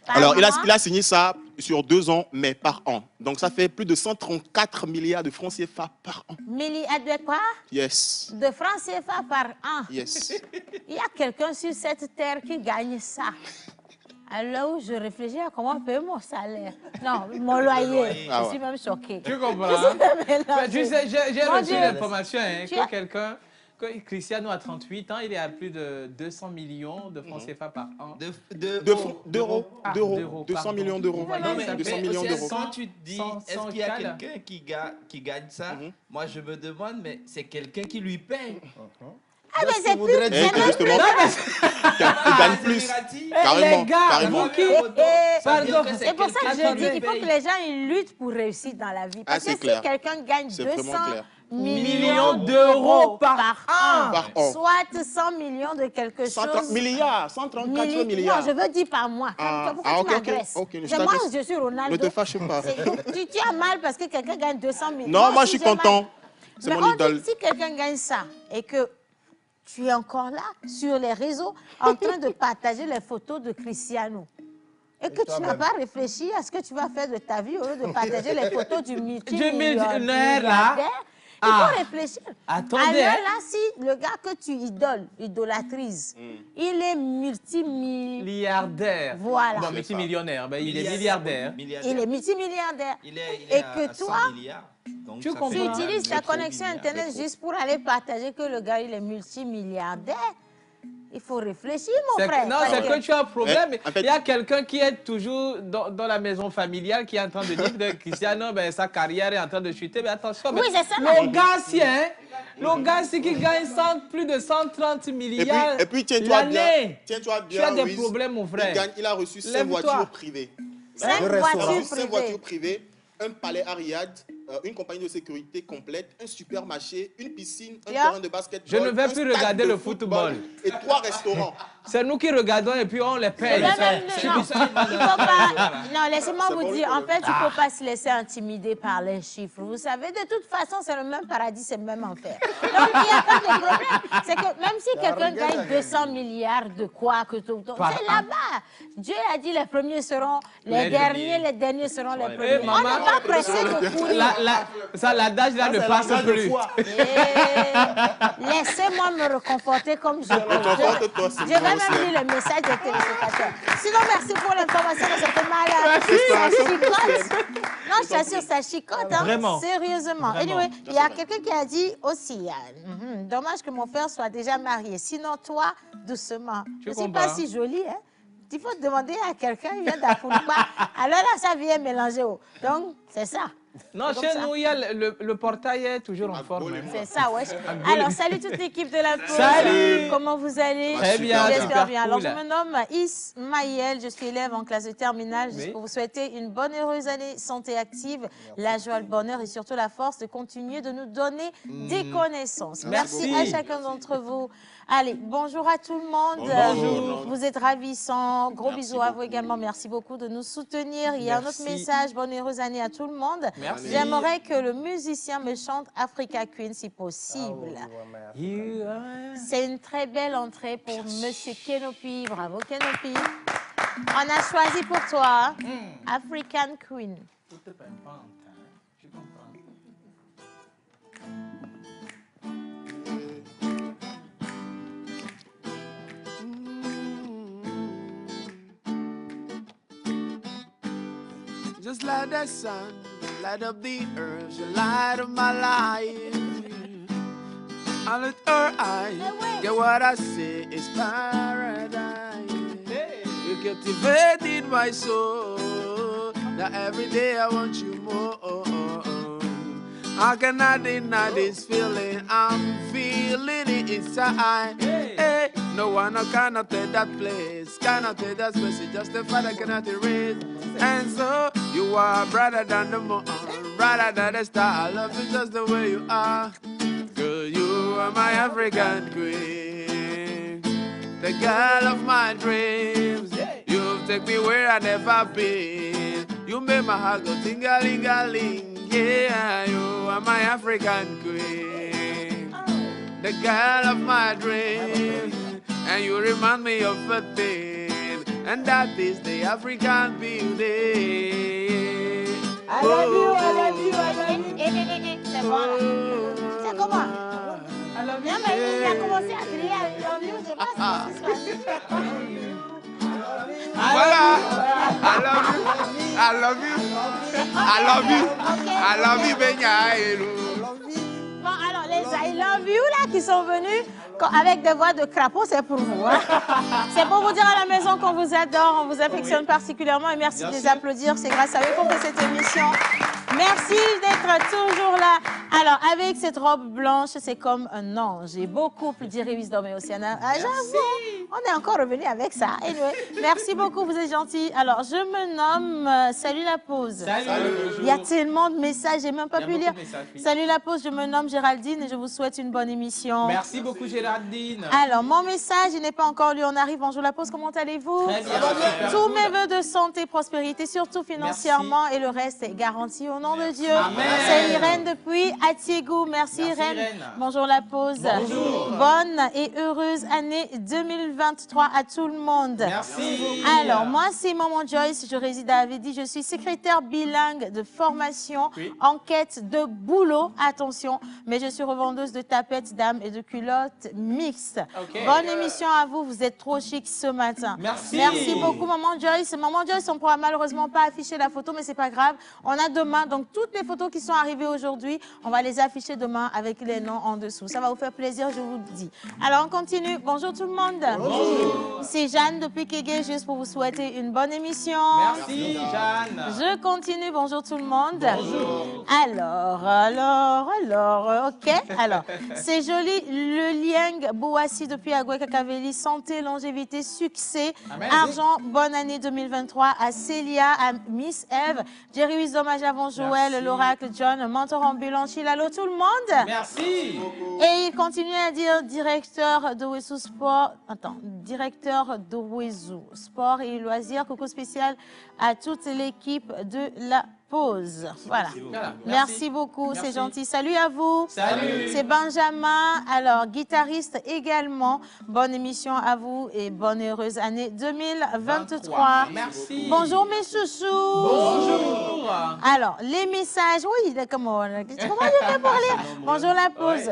Par Alors, mois? il a signé ça sur 2 ans, mais par an. Donc, ça fait plus de 134 milliards de francs CFA par an. Milliards de quoi? Yes. De francs CFA par an. Yes. Il y a quelqu'un sur cette terre qui gagne ça. Alors, je réfléchis à comment payer mon salaire. Non, mon loyer. Ah Je ouais. suis même choquée. Tu comprends? Je suis même Mais tu sais, j'ai Mon reçu Dieu. l'information Tu que as- quelqu'un, que Cristiano a 38 ans, il est à plus de 200 millions de francs CFA par an. D'euros. Ah, D'euros. 200 pardon. millions d'euros. Non, mais 200 millions d'euros. quand tu te dis, est-ce qu'il y a quelqu'un qui gagne ça? Moi, je me demande, mais c'est quelqu'un qui lui paye. Ah, mais c'est plus... Eh, justement, il gagne plus. Carrément. Carrément. Pardon, c'est pour ça que je dis qu'il faut que les gens ils luttent pour réussir dans la vie. Parce Ah, c'est que clair. si quelqu'un gagne C'est 200 vraiment clair. millions d'euros par an, Par an. soit 100 millions de quelque chose... 130 milliards, 134 milliards. Non, je veux dire par mois. Pourquoi tu m'agresses? je Moi, t'agresse. je suis Ronaldo. Ne te fâche pas. Tu as mal parce que quelqu'un gagne 200 millions. Non, moi, je suis j'ai mal. content. C'est Mais mon on idole. dit, si quelqu'un gagne ça et que tu es encore là, sur les réseaux, en train de partager les photos de Cristiano, et que tu n'as pas réfléchi à ce que tu vas faire de ta vie au lieu de partager les photos du multimillionnaire, là. Il faut réfléchir. Attendez, Alors hein. là, si le gars que tu idolâtrises, il est Milliardaire. Voilà. Non, multimillionnaire. Ben, il est milliardaire. Il est multimilliardaire. Il est Et à que 100 toi, milliards. Donc, tu ça fait utilises ta trop connexion milliards. Internet juste pour aller partager que le gars, il est multimilliardaire. Il faut réfléchir, mon frère. Non, parce c'est que tu as un problème. En fait- Il y a quelqu'un qui est toujours dans la maison familiale qui est en train de dire que Cristiano, ben, sa carrière est en train de chuter. Mais attention, Oui, c'est ça. le gars, si, hein, le gars, si qui gagne plus de 130 milliards Et puis tiens-toi bien. l'année. Tiens-toi Tu bien. as des Ruiz. problèmes, mon frère. Il a reçu 5 Lève-toi. voitures privées. Cinq Il a voitures reçu 5 privées. voitures privées, un palais à Riyad, une compagnie de sécurité complète, un supermarché, une piscine, un terrain de basketball. Je ne vais un plus stade regarder de le football. Et 3 restaurants. C'est nous qui regardons et puis on les paye. Non, il faut pas... Non, laissez-moi vous dire, en fait, il ne faut pas se laisser intimider par les chiffres. Vous savez, de toute façon, c'est le même paradis, c'est le même enfer. Donc, il n'y a pas de problème. C'est que même si quelqu'un gagne 200 milliards de quoi que tout, c'est là-bas. Dieu a dit les premiers seront les derniers, les derniers seront les premiers. On n'est pas pressé de courir. L'adage là ne passe plus. Laissez-moi me reconforter comme je peux. Reconforte-toi, Je vais même lire le message des téléspectateurs. Sinon, merci pour l'information de cette malade. Ça chicote. Non, je t'assure, ça chicote. Hein? Vraiment. Sérieusement. Vraiment. Anyway, il y a quelqu'un qui a dit aussi, dommage que mon frère soit déjà marié. Sinon, toi, doucement. Je ne suis pas si jolie, hein? Il faut demander à quelqu'un, il vient d'Afoulipa. Alors là, ça vient mélanger. Donc, c'est ça. Non, C'est chez comme ça. nous, il y a le portail est toujours en forme. hein. C'est ça, ouais. Alors, salut toute l'équipe de la pause. Salut. Comment vous allez? Très bien, J'espère super bien. Alors, cool. je me nomme Ismaël, je suis élève en classe de terminale. Oui. Je peux vous souhaiter une bonne heureuse année, santé active, la joie, le bonheur et surtout la force de continuer de nous donner des connaissances. Merci à chacun d'entre vous. Allez, bonjour à tout le monde. Bonjour. Vous êtes ravissants. Gros bisous à vous également. Merci beaucoup de nous soutenir. Il y a un autre Merci. message. Bonne heureuse année à tout le monde. Merci. J'aimerais que le musicien me chante Africa Queen si possible. C'est une très belle entrée pour Monsieur Kenopi. Bravo Kenopi. On a choisi pour toi African Queen. Just like the sun, light up the earth, you light up my life. I let her eyes get what I say is paradise. You captivated my soul. The every day I want you more. I cannot deny this feeling, I'm feeling it inside. Hey, no one cannot take that place, cannot take that space, it's just a fact I cannot erase. And so, you are brighter than the moon, brighter than the star, I love you just the way you are. Girl, you are my African queen, the girl of my dreams. You take me where I never been, you make my heart go ting-a-ling-a-ling. Yeah, you are my African queen, the girl of my dreams, and you remind me of a thing, and that is the African beauty. I love you, I love you, I love you. C'est bon là. C'est comment? I love you. Non mais il a commencé à crier I love you, je sais pas ce qui se passe. Voilà, I love you, I love you, I love you, I love you, Benya. Bon, alors les I love you là qui sont venus avec des voix de crapaud, c'est pour vous. Hein? C'est pour vous dire à la maison qu'on vous adore, on vous affectionne particulièrement et merci de les applaudir. C'est grâce à eux qu'on fait cette émission. Merci d'être toujours là. Alors, avec cette robe blanche, c'est comme un ange. Et beaucoup plus d'Iris et Océana. Ah, j'avoue, on est encore revenu avec ça. Anyway, merci beaucoup, vous êtes gentils. Alors, je me nomme Salut la pause. Salut. Il y a tellement de messages, j'ai même pas pu lire. Oui. Salut la pause, je me nomme Géraldine et je vous souhaite une bonne émission. Merci beaucoup, Géraldine. Alors, mon message, il n'est pas encore lu, on arrive. Bonjour la pause, comment allez-vous? Très bien. Tous mes vœux de santé, prospérité, surtout financièrement, et le reste est garanti au nom de Dieu. C'est Irène depuis Atiégou. Merci Irène. Bonjour la pause. Bonjour. Bonne et heureuse année 2023 à tout le monde. Merci. Alors, moi, c'est Maman Joyce, je réside à Avedi. Je suis secrétaire bilingue de formation en quête de boulot. Attention, mais je suis revendeuse de tapettes, dames et de culottes mixtes. Bonne émission à vous, vous êtes trop chic ce matin. Merci. Merci beaucoup, Maman Joyce. Maman Joyce, on ne pourra malheureusement pas afficher la photo, mais c'est pas grave. On a demain, donc toutes les photos qui sont arrivées aujourd'hui, on va les afficher demain avec les noms en dessous. Ça va vous faire plaisir, je vous le dis. Alors, on continue. Bonjour tout le monde. Bonjour. C'est Jeanne depuis Kégué, juste pour vous souhaiter une bonne émission. Merci, Jeanne. Je continue. Bonjour tout le monde. Bonjour. Alors, ok. Alors, c'est joli. Le Lieng Bouassi depuis Agoué Kakaveli. Santé, longévité, succès, Amen. argent. Bonne année 2023 à Célia, à Miss Eve, Jerry Wisdom, Javon Joël, l'Oracle, John, Mentor ambulant, Chilalo, tout le monde. Merci. Et il continue à dire directeur de Wesou Sport. Attends, directeur de Wesou Sport et loisirs. Coucou spécial à toute l'équipe de la pause. Voilà. Merci beaucoup, c'est gentil. Salut à vous. Salut. C'est Benjamin, alors guitariste également. Bonne émission à vous et bonne heureuse année 2023. Merci. Bonjour mes chouchous. Bonjour. Alors, les messages. Oui, comment je fais pour lire? Bonjour la pause.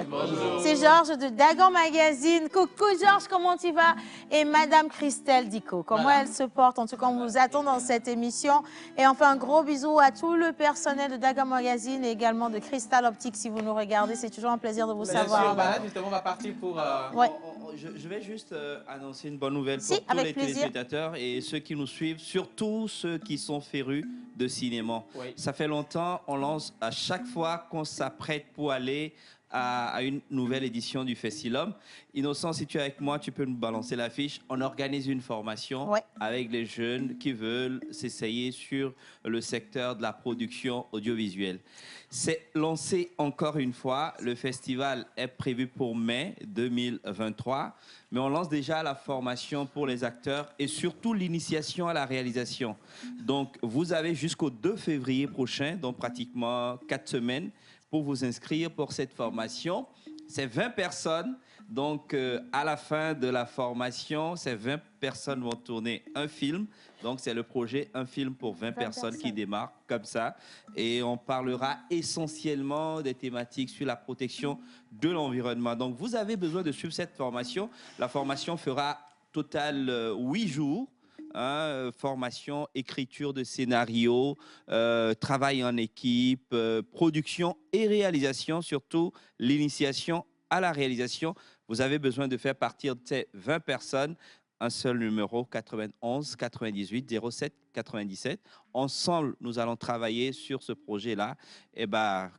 C'est Georges de Dagon Magazine. Coucou Georges, comment tu vas? Et Madame Christelle Dico, comment elle se porte? En tout cas, on vous attend dans cette émission. Et enfin, un gros bisou à tout le personnel de Dagon Magazine et également de Crystal Optique si vous nous regardez. C'est toujours un plaisir de vous savoir. Bien sûr, bah là, justement, on va partir pour... Ouais. Je vais juste annoncer une bonne nouvelle pour Si, tous avec les plaisir. téléspectateurs et ceux qui nous suivent, surtout ceux qui sont férus de cinéma. Oui. Ça fait longtemps, on lance à chaque fois qu'on s'apprête pour aller à une nouvelle édition du Festilum. Innocent, si tu es avec moi, tu peux nous balancer l'affiche. On organise une formation avec les jeunes qui veulent s'essayer sur le secteur de la production audiovisuelle. C'est lancé encore une fois. Le festival est prévu pour mai 2023, mais on lance déjà la formation pour les acteurs et surtout l'initiation à la réalisation. Donc, vous avez jusqu'au 2 février prochain, donc pratiquement 4 semaines, pour vous inscrire pour cette formation. C'est 20 personnes. Donc, à la fin de la formation, ces 20 personnes vont tourner un film. Donc, c'est le projet Un film pour 20 personnes qui démarre comme ça. Et on parlera essentiellement des thématiques sur la protection de l'environnement. Donc, vous avez besoin de suivre cette formation. La formation fera total 8 jours. Formation, écriture de scénario, travail en équipe, production et réalisation, surtout l'initiation à la réalisation. Vous avez besoin de faire partir de ces 20 personnes un seul numéro, 91 98 07 97. Ensemble, nous allons travailler sur ce projet-là. Et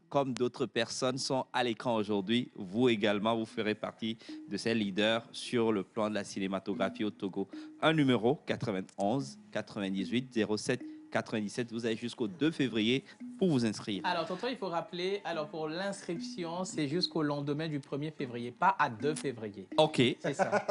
comme d'autres personnes sont à l'écran aujourd'hui, vous également, vous ferez partie de ces leaders sur le plan de la cinématographie au Togo. Un numéro, 91 98 07 97. Vous avez jusqu'au 2 février pour vous inscrire. Alors, tonton, il faut rappeler, pour l'inscription, c'est jusqu'au lendemain du 1er février, pas à 2 février. OK. C'est ça.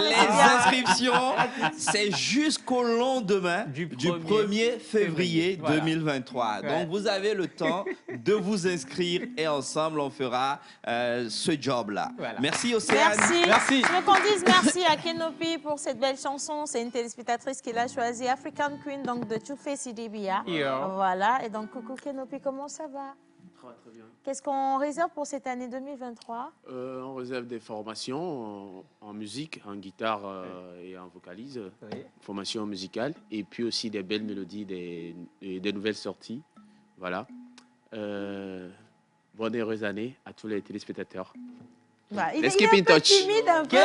Les inscriptions, c'est jusqu'au lendemain du 1er février 2023. Ouais. Donc, vous avez le temps de vous inscrire et ensemble, on fera ce job-là. Voilà. Merci, Océane. Merci. Je veux qu'on dise merci à Kenopi pour cette belle chanson. C'est une téléspectatrice qui l'a choisie, African Queen, donc de Choufe Sidibia. Voilà. Et donc, coucou Kenopi, comment ça va? Très bien. Qu'est-ce qu'on réserve pour cette année 2023? On réserve des formations en musique, en guitare et en vocalise, formation musicale, et puis aussi des belles mélodies, des nouvelles sorties. Voilà. Bonne et heureuse année à tous les téléspectateurs. Il est un peu timide, un peu.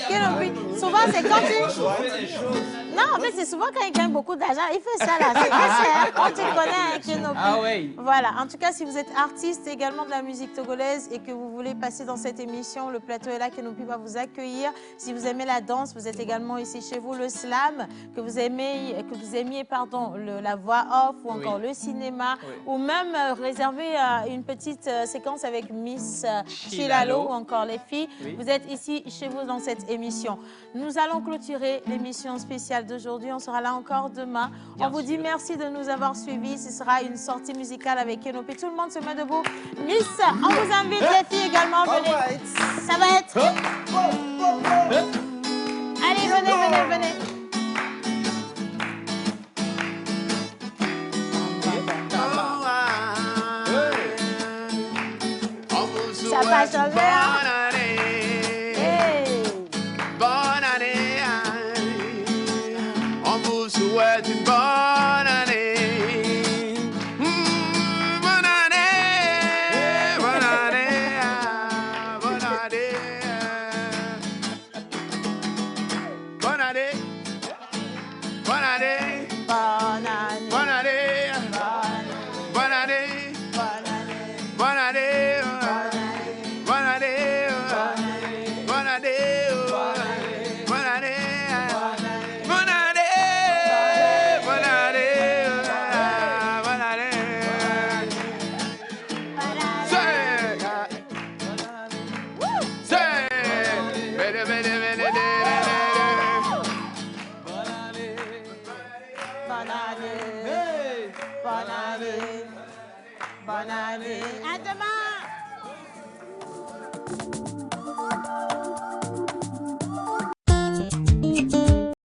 Kenopi. Souvent, c'est quand il... Non, en fait, c'est souvent quand il gagne beaucoup d'argent. Il fait ça, là. C'est très cher. Quand tu connais Kenopi. Ah oui. Voilà. En tout cas, si vous êtes artiste également de la musique togolaise et que vous voulez passer dans cette émission, le plateau est là. Kenopi va vous accueillir. Si vous aimez la danse, vous êtes également ici chez vous. Le slam, que vous aimiez la voix off ou encore le cinéma, ou même réserver une petite séquence avec Miss Chilalo ou encore les filles. Vous êtes ici chez vous dans cette émission. Nous allons clôturer l'émission spéciale d'aujourd'hui. On sera là encore demain. On vous dit merci de nous avoir suivis. Ce sera une sortie musicale avec Kenopi. Tout le monde se met debout. Miss, on vous invite, les filles également. Venez. Ça va être... Allez, venez. Ça va changer. Bonne année. On vous souhaite une bonne année. Bonne année. Bonne année. Bonne année. Bonne année. Bonne année. Bonne année. Bonne année. Bonne année. Bonne année. Bonne année. À demain.